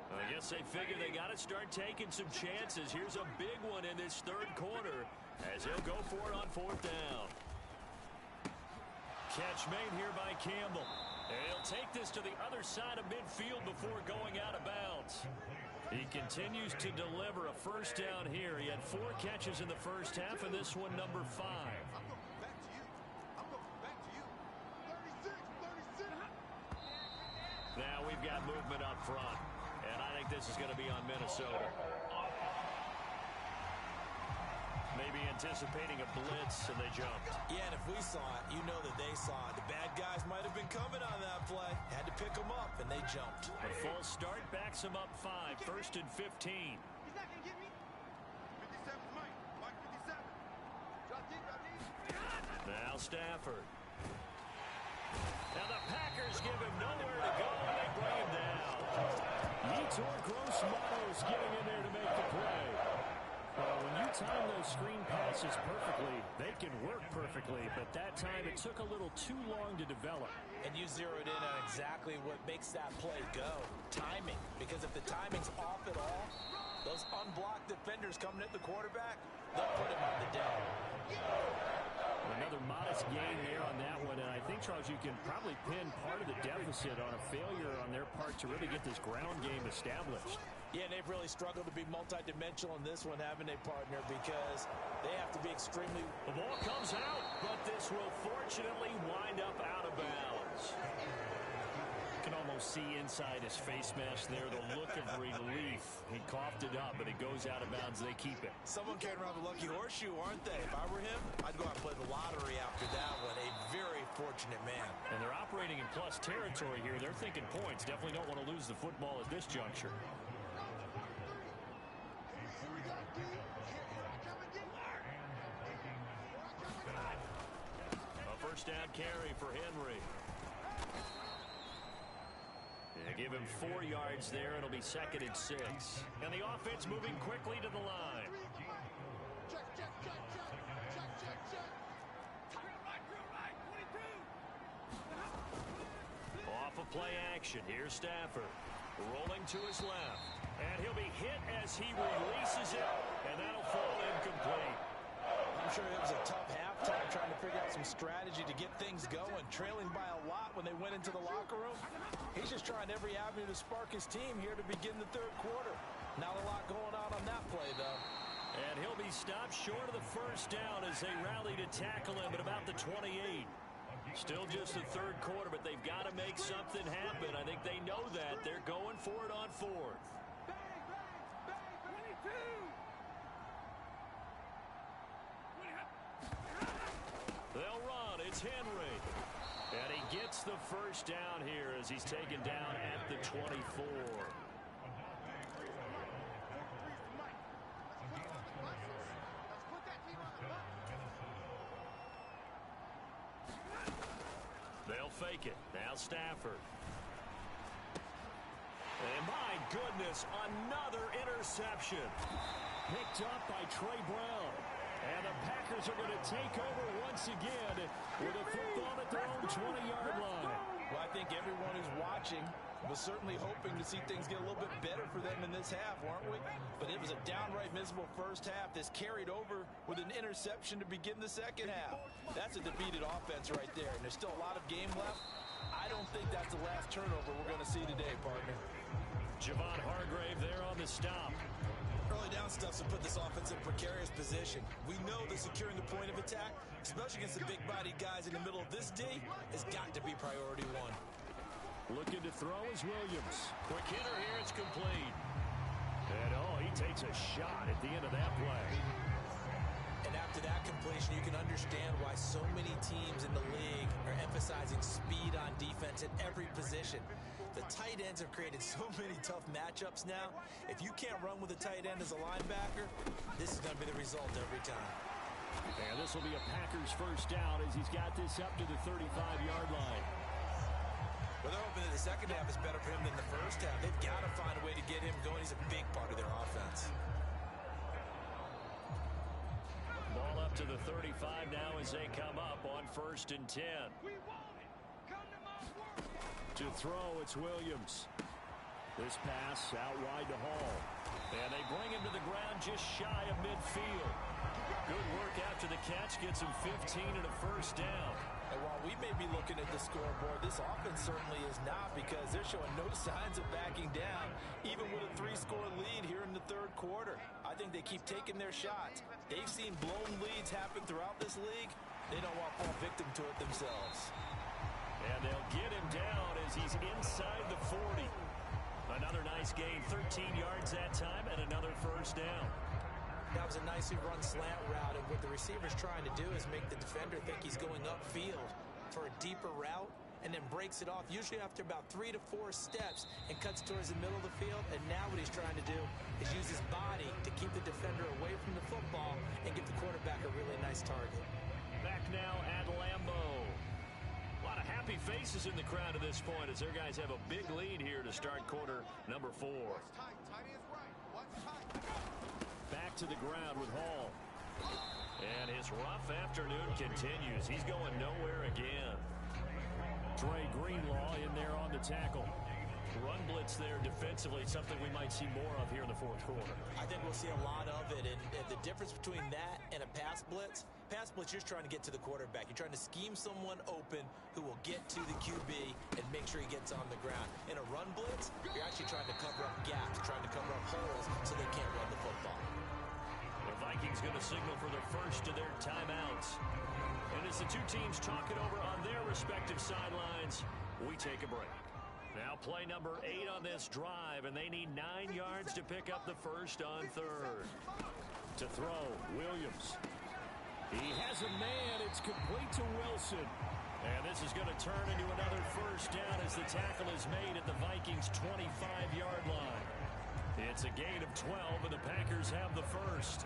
[SPEAKER 5] I guess they figure they got to start taking some chances. Here's a big one in this third quarter as he'll go for it on 4th down. Catch made here by Campbell. And he'll take this to the other side of midfield before going out of bounds. He continues to deliver a first down here. He had 4 catches in the first half, and this one number 5. Now we've got movement up front. And I think this is going to be on Minnesota. Maybe anticipating a blitz, and they jumped.
[SPEAKER 8] Yeah, and if we saw it, you know that they saw it. The bad guys might have been coming on that play. Had to pick them up, and they jumped.
[SPEAKER 5] A false start backs them up 5. 1st and 15.
[SPEAKER 7] He's not going to get me. 57 Mike. Mike 57. Drop deep, drop deep.
[SPEAKER 5] Now Stafford. Now the Packers give him nowhere to go, and they bring him down. Yetur Gross-Matos getting in there to make the play. Well, when you time those screen passes perfectly, they can work perfectly, but that time it took a little too long to develop.
[SPEAKER 6] And you zeroed in on exactly what makes that play go. Timing. Because if the timing's off at all, those unblocked defenders coming at the quarterback, they'll put him on the deck.
[SPEAKER 5] Another modest gain there on that one, and I think, Charles, you can probably pin part of the deficit on a failure on their part to really get this ground game established.
[SPEAKER 6] Yeah, they've really struggled to be multidimensional in this one, haven't they, partner? Because they have to be extremely...
[SPEAKER 5] The ball comes out, but this will fortunately wind up out of bounds. You can almost see inside his face mask there the look of relief. He coughed it up, but it goes out of bounds. They keep it.
[SPEAKER 6] Someone carrying around the lucky horseshoe, aren't they? If I were him, I'd go out and play the lottery after that one. A very fortunate man.
[SPEAKER 5] And they're operating in plus territory here. They're thinking points. Definitely don't want to lose the football at this juncture. A first down carry for Henry. They give him 4 yards there. It'll be 2nd and 6. And the offense moving quickly to the line. Off of play action. Here's Stafford. Rolling to his left. And he'll be hit as he releases it. And that'll fall incomplete.
[SPEAKER 6] I'm sure it was a tough halftime trying to figure out some strategy to get things going. Trailing by a lot when they went into the locker room. He's just trying every avenue to spark his team here to begin the 3rd quarter. Not a lot going on that play, though.
[SPEAKER 5] And he'll be stopped short of the first down as they rally to tackle him at about the 28. Still just the 3rd quarter, but they've got to make something happen. I think they know that. They're going for it on 4th. They'll run. It's Henry. And he gets the first down here as he's taken down at the 24. They'll fake it. Now Stafford. And my goodness, another interception. Picked up by Trey Brown. And the Packers are going to take over once again with a football at their own 20-yard line.
[SPEAKER 6] Well, I think everyone who's watching was certainly hoping to see things get a little bit better for them in this half, weren't we? But it was a downright miserable first half. This carried over with an interception to begin the second half. That's a defeated offense right there, and there's still a lot of game left. I don't think that's the last turnover we're going to see today, partner.
[SPEAKER 5] Javon Hargrave there on the stop.
[SPEAKER 6] Early down stuffs will put this offense in a precarious position. We know that securing the point of attack, especially against the big-bodied guys in the middle of this D, has got to be priority 1.
[SPEAKER 5] Looking to throw is Williams. Quick hitter here, it's complete. And he takes a shot at the end of that play.
[SPEAKER 6] And after that completion, you can understand why so many teams in the league are emphasizing speed on defense at every position. The tight ends have created so many tough matchups now. If you can't run with a tight end as a linebacker, this is going to be the result every time.
[SPEAKER 5] And this will be a Packers first down as he's got this up to the 35-yard line.
[SPEAKER 6] Well, they're hoping that the second half is better for him than the first half. They've got to find a way to get him going. He's a big part of their offense.
[SPEAKER 5] Ball up to the 35 now as they come up on 1st and 10. To throw, it's Williams. This pass out wide to Hall. And they bring him to the ground just shy of midfield. Good work after the catch. Gets him 15 and a first down.
[SPEAKER 6] And while we may be looking at the scoreboard, this offense certainly is not, because they're showing no signs of backing down, even with a 3-score lead here in the 3rd quarter. I think they keep taking their shots. They've seen blown leads happen throughout this league. They don't want to fall victim to it themselves.
[SPEAKER 5] And they'll get him down as he's inside the 40. Another nice gain, 13 yards that time, and another first down.
[SPEAKER 6] That was a nicely run slant route, and what the receiver's trying to do is make the defender think he's going upfield for a deeper route, and then breaks it off, usually after about 3 to 4 steps, and cuts towards the middle of the field. And now what he's trying to do is use his body to keep the defender away from the football and give the quarterback a really nice target.
[SPEAKER 5] Back now at Lambeau. A lot of happy faces in the crowd at this point as their guys have a big lead here to start quarter number 4. Back to the ground with Hall. And his rough afternoon continues. He's going nowhere again. Trey Greenlaw in there on the tackle. Run blitz there defensively, something we might see more of here in the fourth quarter.
[SPEAKER 6] I think we'll see a lot of it, and the difference between that and a pass blitz, you're trying to get to the quarterback. You're trying to scheme someone open who will get to the QB and make sure he gets on the ground. In a run blitz, you're actually trying to cover up gaps, trying to cover up holes so they can't run the football.
[SPEAKER 5] The Vikings going to signal for their first of their timeouts. And as the two teams talk it over on their respective sidelines, we take a break. Now play number 8 on this drive, and they need 9 yards to pick up the first on third. To throw, Williams. He has a man. It's complete to Wilson. And this is going to turn into another first down as the tackle is made at the Vikings' 25-yard line. It's a gain of 12, and the Packers have the first.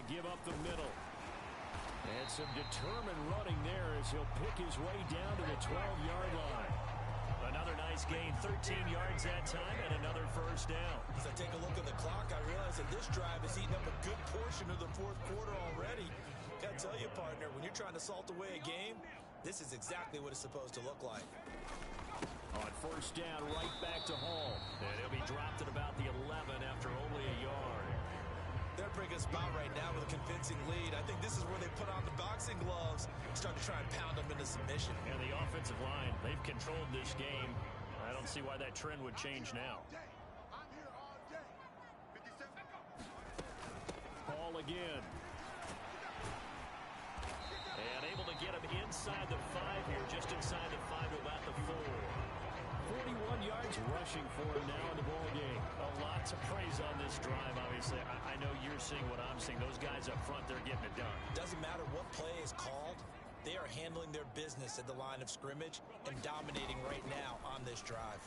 [SPEAKER 5] Give up the middle. And some determined running there as he'll pick his way down to the 12-yard line. Another nice gain, 13 yards that time, and another first down.
[SPEAKER 6] As I take a look at the clock, I realize that this drive has eaten up a good portion of the fourth quarter already. Got to tell you, partner, when you're trying to salt away a game, this is exactly what it's supposed to look like.
[SPEAKER 5] On first down, right back to Hall. And he'll be dropped at about the 11 after only a yard.
[SPEAKER 6] They're bringing us about right now with a convincing lead. I think this is where they put on the boxing gloves and start to try and pound them into submission.
[SPEAKER 5] And the offensive line, they've controlled this game. I don't see why that trend would change now. Ball again. And able to get him inside the 5 here, just inside the 5 to about the 4. 41 yards rushing for him now in the ball game. A lot to praise on this drive, obviously. I know you're seeing what I'm seeing. Those guys up front, they're getting it done.
[SPEAKER 6] Doesn't matter what play is called. They are handling their business at the line of scrimmage and dominating right now on this drive.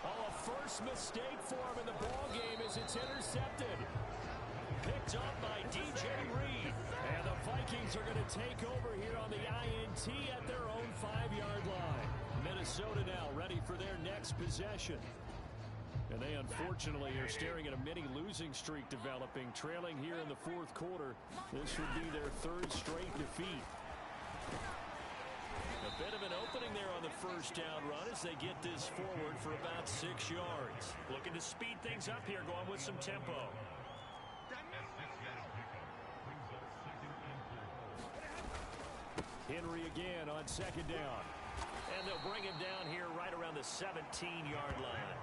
[SPEAKER 5] Oh, a first mistake for him in the ball game as it's intercepted. Picked up by DJ Reed. And the Vikings are going to take over here on the INT at their own 5-yard line. Minnesota now ready for their next possession. And they unfortunately are staring at a mini losing streak developing, trailing here in the fourth quarter. This would be their 3rd straight defeat. A bit of an opening there on the first down run as they get this forward for about 6 yards. Looking to speed things up here, going with some tempo. Henry again on second down. And they'll bring him down here right around the 17-yard line.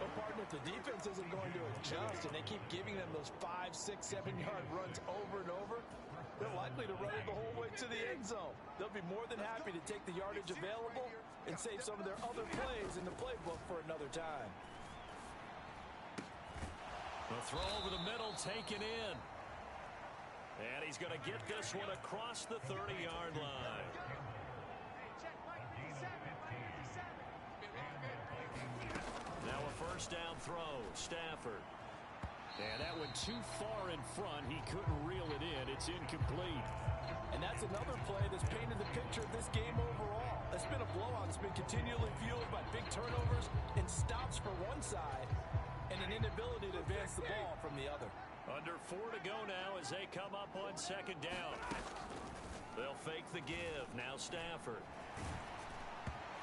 [SPEAKER 8] Well, partner, if the defense isn't going to adjust and they keep giving them those 5, 6, 7-yard runs over and over, they're likely to run it the whole way to the end zone. They'll be more than happy to take the yardage available and save some of their other plays in the playbook for another time.
[SPEAKER 5] The throw over the middle taken in. And he's going to get this one across the 30-yard line. Now a first down throw, Stafford. And that went too far in front. He couldn't reel it in. It's incomplete.
[SPEAKER 8] And that's another play that's painted the picture of this game overall. It's been a blowout. It's been continually fueled by big turnovers and stops for one side and an inability to advance the ball from the other.
[SPEAKER 5] Under 4 to go now as they come up on second down. They'll fake the give. Now Stafford.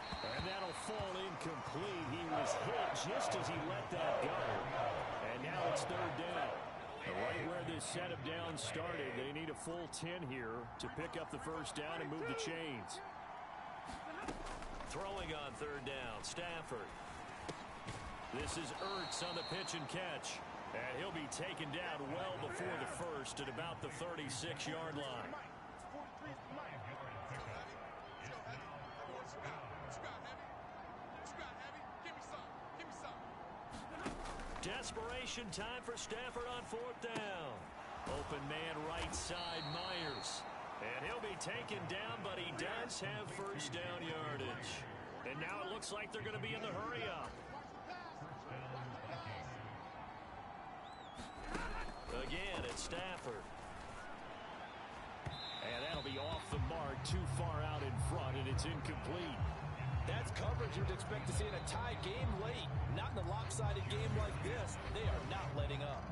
[SPEAKER 5] And that'll fall incomplete. He was hit just as he let that go. And now it's 3rd down. Right where this set of downs started, they need a full 10 here to pick up the first down and move the chains. Throwing on 3rd down, Stafford. This is Ertz on the pitch and catch. And he'll be taken down well before the first at about the 36-yard line. Desperation time for Stafford on 4th down. Open man right side, Myers. And he'll be taken down, but he does have first down yardage. And now it looks like they're going to be in the hurry-up. Again, it's Stafford. And that'll be off the mark, too far out in front, and it's incomplete.
[SPEAKER 8] That's coverage you'd expect to see in a tie game late. Not in a lopsided game like this. They are not letting up.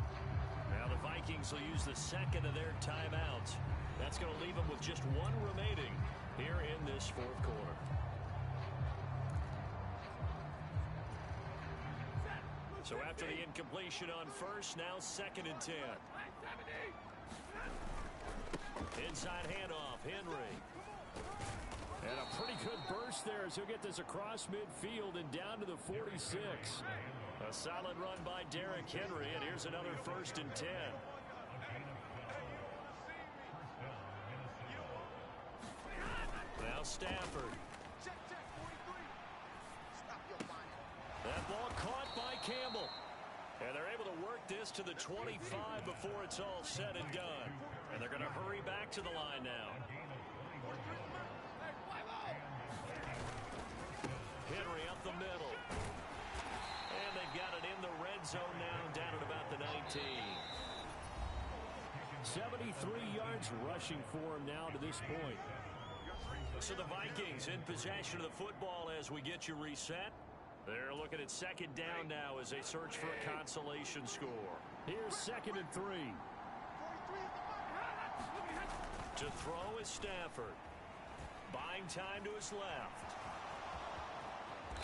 [SPEAKER 5] Now the Vikings will use the second of their timeouts. That's going to leave them with just one remaining here in this fourth quarter. So after the incompletion on first, now 2nd and 10. Inside handoff, Henry. And a pretty good burst there as he'll get this across midfield and down to the 46. A solid run by Derrick Henry, and here's another 1st and 10. Now Stafford. That ball caught by Campbell. And they're able to work this to the 25 before it's all said and done. And they're going to hurry back to the line now. Henry up the middle. And they've got it in the red zone now, down at about the 19. 73 yards rushing for him now to this point. So the Vikings in possession of the football as we get you reset. They're looking at 2nd down now as they search for a consolation score. Here's 2nd and 3. To throw is Stafford. Buying time to his left.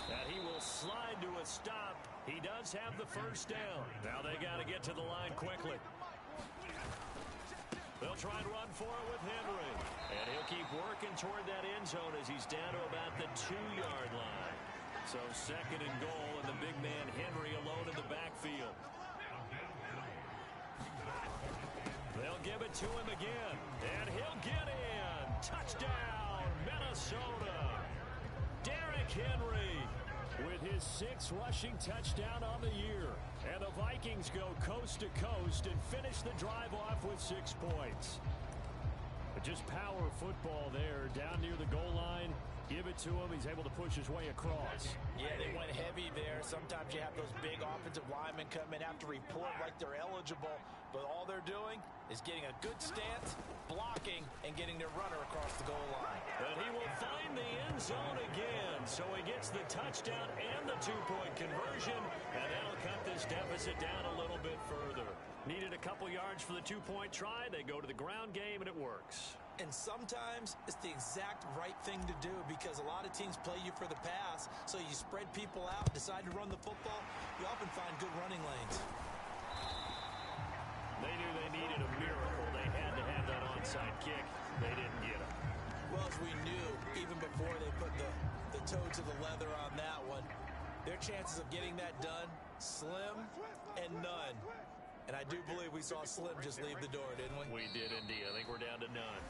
[SPEAKER 5] And he will slide to a stop. He does have the 1st down. Now they got to get to the line quickly. They'll try and run for it with Henry. And he'll keep working toward that end zone as he's down to about the 2-yard line. So 2nd and goal, and the big man Henry alone in the backfield. They'll give it to him again, and he'll get in. Touchdown, Minnesota. Derrick Henry with his 6th rushing touchdown on the year. And the Vikings go coast to coast and finish the drive off with 6 points. But just power football there down near the goal line. Give it to him. He's able to push his way across.
[SPEAKER 8] Yeah, they went heavy there. Sometimes you have those big offensive linemen come in, have to report like they're eligible. But all they're doing is getting a good stance, blocking, and getting their runner across the goal line.
[SPEAKER 5] And he will find the end zone again. So he gets the touchdown and the 2-point conversion. And that'll cut this deficit down a little bit further. Needed a couple yards for the 2-point try. They go to the ground game, and it works.
[SPEAKER 8] And sometimes it's the exact right thing to do because a lot of teams play you for the pass. So you spread people out, decide to run the football. You often find good running lanes.
[SPEAKER 5] They knew they needed a miracle. They had to have that onside kick. They didn't get it.
[SPEAKER 8] Well, as we knew, even before they put the toe to the leather on that one, their chances of getting that done, slim and none. And I do believe we saw Slim just leave the door, didn't we?
[SPEAKER 5] We did indeed. I think we're down to none.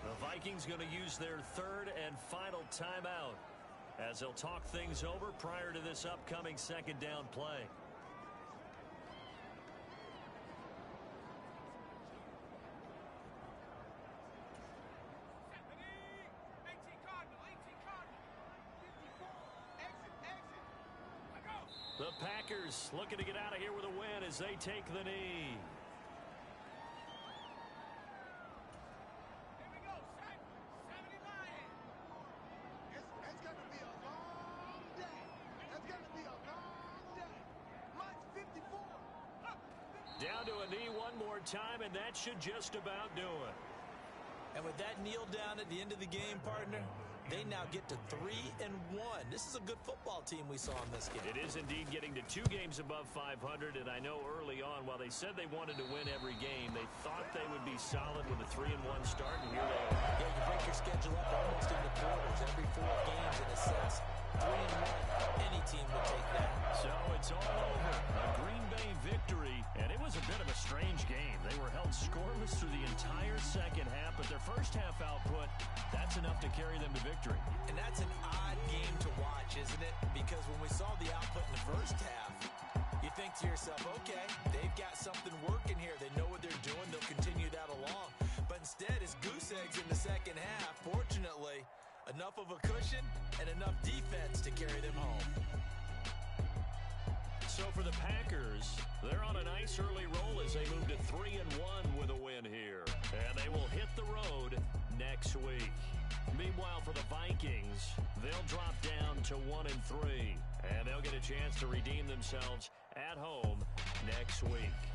[SPEAKER 5] The Vikings going to use their 3rd and final timeout as they'll talk things over prior to this upcoming 2nd down play. The Packers looking to get out of here with a win as they take the knee.
[SPEAKER 7] It's going to be a long day. It's going to be a long day. March 54.
[SPEAKER 5] Down to a knee one more time, and that should just about do it.
[SPEAKER 8] And with that kneel down at the end of the game, partner, they now get to 3-1. This is a good football team we saw in this game.
[SPEAKER 5] It is indeed getting to 2 games above 500, and I know early on, while they said they wanted to win every game, they thought they would be solid with a 3-1 start, and here they are.
[SPEAKER 8] Yeah, you break your schedule up almost into quarters. Every 4 games in a sense. 3-1. Any team would take that.
[SPEAKER 5] So it's all over. A Green Bay victory, and it was a bit of a strange game. They were held scoreless through the entire second half, but their first half output, that's enough to carry them to victory.
[SPEAKER 8] And that's an odd game to watch, isn't it? Because when we saw the output in the first half, you think to yourself, okay, they've got something working here. They know what they're doing. They'll continue that along. But instead, it's goose eggs in the second half. Fortunately, enough of a cushion and enough defense to carry them home.
[SPEAKER 5] So for the Packers, they're on a nice early roll as they move to 3-1 with a win here. And they will hit the road next week. Meanwhile, for the Vikings, they'll drop down to 1-3, and they'll get a chance to redeem themselves at home next week.